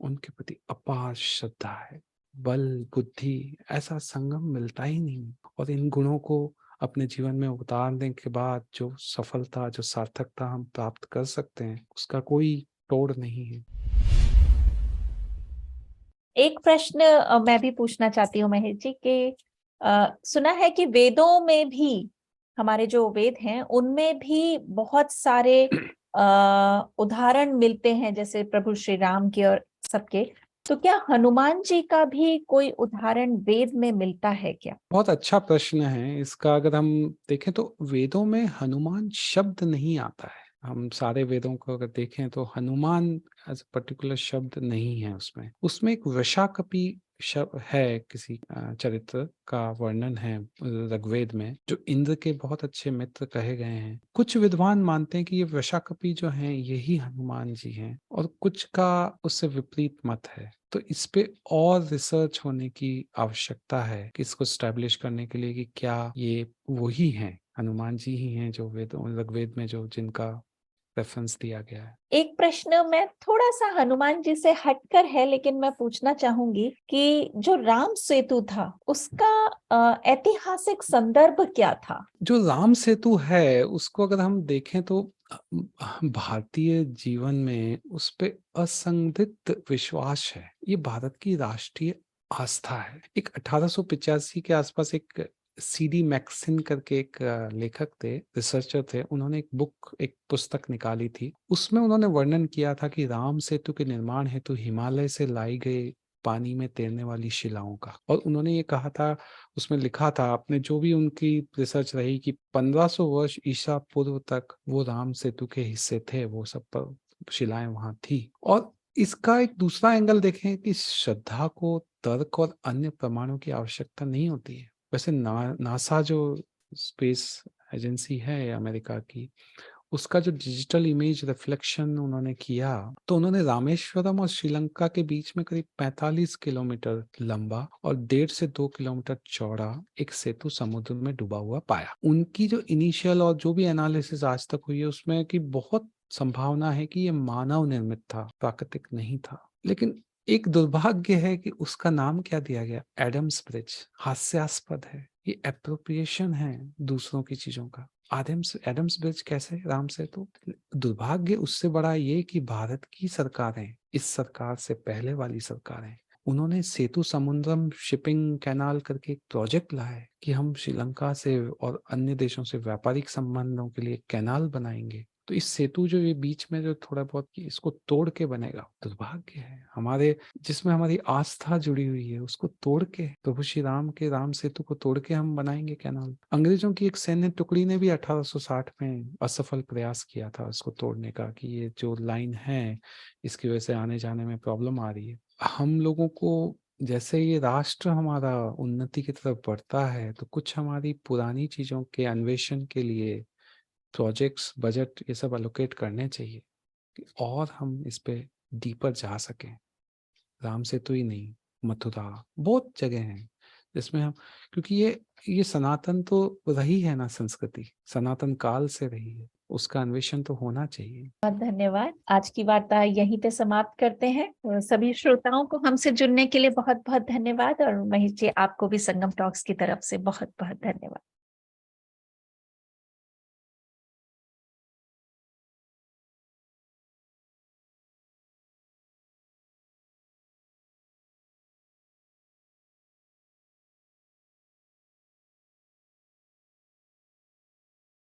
उनके प्रति अपार श्रद्धा है। बल बुद्धि ऐसा संगम मिलता ही नहीं। और इन गुणों को अपने जीवन में उतारने के बाद जो सफलता, जो सार्थकता हम प्राप्त कर सकते हैं, उसका कोई तोड़ नहीं है। एक प्रश्न मैं भी पूछना चाहती हूँ महेश जी कि सुना है कि वेदों में भी, हमारे जो वेद हैं उनमें भी बहुत सारे उदाहरण मिलते हैं, जैसे प्रभु श्री राम के और सबके। तो क्या हनुमान जी का भी कोई उदाहरण वेद में मिलता है क्या? बहुत अच्छा प्रश्न है। इसका अगर हम देखें तो वेदों में हनुमान शब्द नहीं आता है। हम सारे वेदों को अगर देखें तो हनुमान एज पर्टिकुलर शब्द नहीं है उसमें। उसमें एक वृषाकपि शब्द है, किसी चरित्र का वर्णन है ऋग्वेद में, जो इंद्र के बहुत अच्छे मित्र कहे गए हैं। कुछ विद्वान मानते हैं कि ये वृषाकपि जो हैं यही हनुमान जी हैं, और कुछ का उससे विपरीत मत है। तो इस पे और रिसर्च होने की आवश्यकता है कि इसको स्टैब्लिश करने के लिए कि क्या ये वही हैं, हनुमान जी ही हैं जो ऋग्वेद में जो जिनका रेफरेंस दिया गया है। एक प्रश्न मैं थोड़ा सा हनुमान जी से हटकर है, लेकिन मैं पूछना चाहूंगी कि जो राम सेतु था उसका ऐतिहासिक संदर्भ क्या था? जो राम सेतु है उसको अगर हम देखें तो भारतीय जीवन में उस पे असंदिग्ध विश्वास है। ये भारत की राष्ट्रीय आस्था है। एक 1885 के आसपास एक सीडी मैक्सिन करके एक लेखक थे, रिसर्चर थे। उन्होंने एक पुस्तक निकाली थी। उसमें उन्होंने वर्णन किया था कि राम सेतु के निर्माण हेतु हिमालय से लाई गई पानी में तैरने वाली शिलाओं का। और उन्होंने ये कहा था, उसमें लिखा था, आपने जो भी उनकी रिसर्च रही, कि 1500 वर्ष ईसा पूर्व तक वो राम सेतु के हिस्से थे, वो सब पर शिलाएं वहां थी। और इसका एक दूसरा एंगल देखें कि श्रद्धा को तर्क और अन्य प्रमाणों की आवश्यकता नहीं होती है। वैसे नासा जो स्पेस एजेंसी है अमेरिका की, उसका जो डिजिटल इमेज रिफ्लेक्शन उन्होंने किया, तो उन्होंने रामेश्वरम और श्रीलंका के बीच में करीब 45 किलोमीटर लंबा और 1.5 से 2 किलोमीटर चौड़ा एक सेतु समुद्र में डूबा हुआ पाया। उनकी जो इनिशियल और जो भी एनालिसिस आज तक हुई है उसमें कि बहुत संभावना है कि ये मानव निर्मित था, प्राकृतिक नहीं था। लेकिन एक दुर्भाग्य है कि उसका नाम क्या दिया गया, एडम्स ब्रिज। हास्यास्पद है, ये एप्रोप्रिएशन है दूसरों की चीजों का। एडम्स एडम्स ब्रिज कैसे राम सेतु? दुर्भाग्य उससे बड़ा ये कि भारत की सरकारें, इस सरकार से पहले वाली सरकारें, उन्होंने सेतु समुद्रम शिपिंग कैनाल करके एक प्रोजेक्ट लाया है कि हम श्रीलंका से और अन्य देशों से व्यापारिक संबंधों के लिए कैनाल बनाएंगे। तो इस सेतु जो ये बीच में जो थोड़ा बहुत कि इसको तोड़ के बनेगा, दुर्भाग्य है हमारे, जिसमें हमारी आस्था जुड़ी हुई है, उसको तोड़ के, प्रभु श्री राम के राम सेतु को तोड़ के हम बनाएंगे कैनाल। अंग्रेजों की एक सैन्य टुकड़ी ने भी 1860 में असफल प्रयास किया था इसको तोड़ने का, कि ये जो लाइन है इसकी वजह से आने जाने में प्रॉब्लम आ रही है। हम लोगों को, जैसे ये राष्ट्र हमारा उन्नति की तरफ बढ़ता है, तो कुछ हमारी पुरानी चीजों के अन्वेषण के लिए प्रोजेक्ट्स, बजट ये सब एलोकेट करने चाहिए कि और हम इस पे डीपर जा सकें। राम सेतु ही नहीं, मथुरा, बहुत जगह हैं जिसमें हम, क्योंकि ये सनातन तो रही है ना, संस्कृति सनातन काल से रही है, उसका अन्वेषण तो होना चाहिए। बहुत धन्यवाद। आज की वार्ता यहीं पे समाप्त करते हैं और सभी श्रोताओं को हमसे जुड़ने के लिए बहुत बहुत धन्यवाद, और महेश जी आपको भी संगम टॉक्स की तरफ से बहुत बहुत धन्यवाद।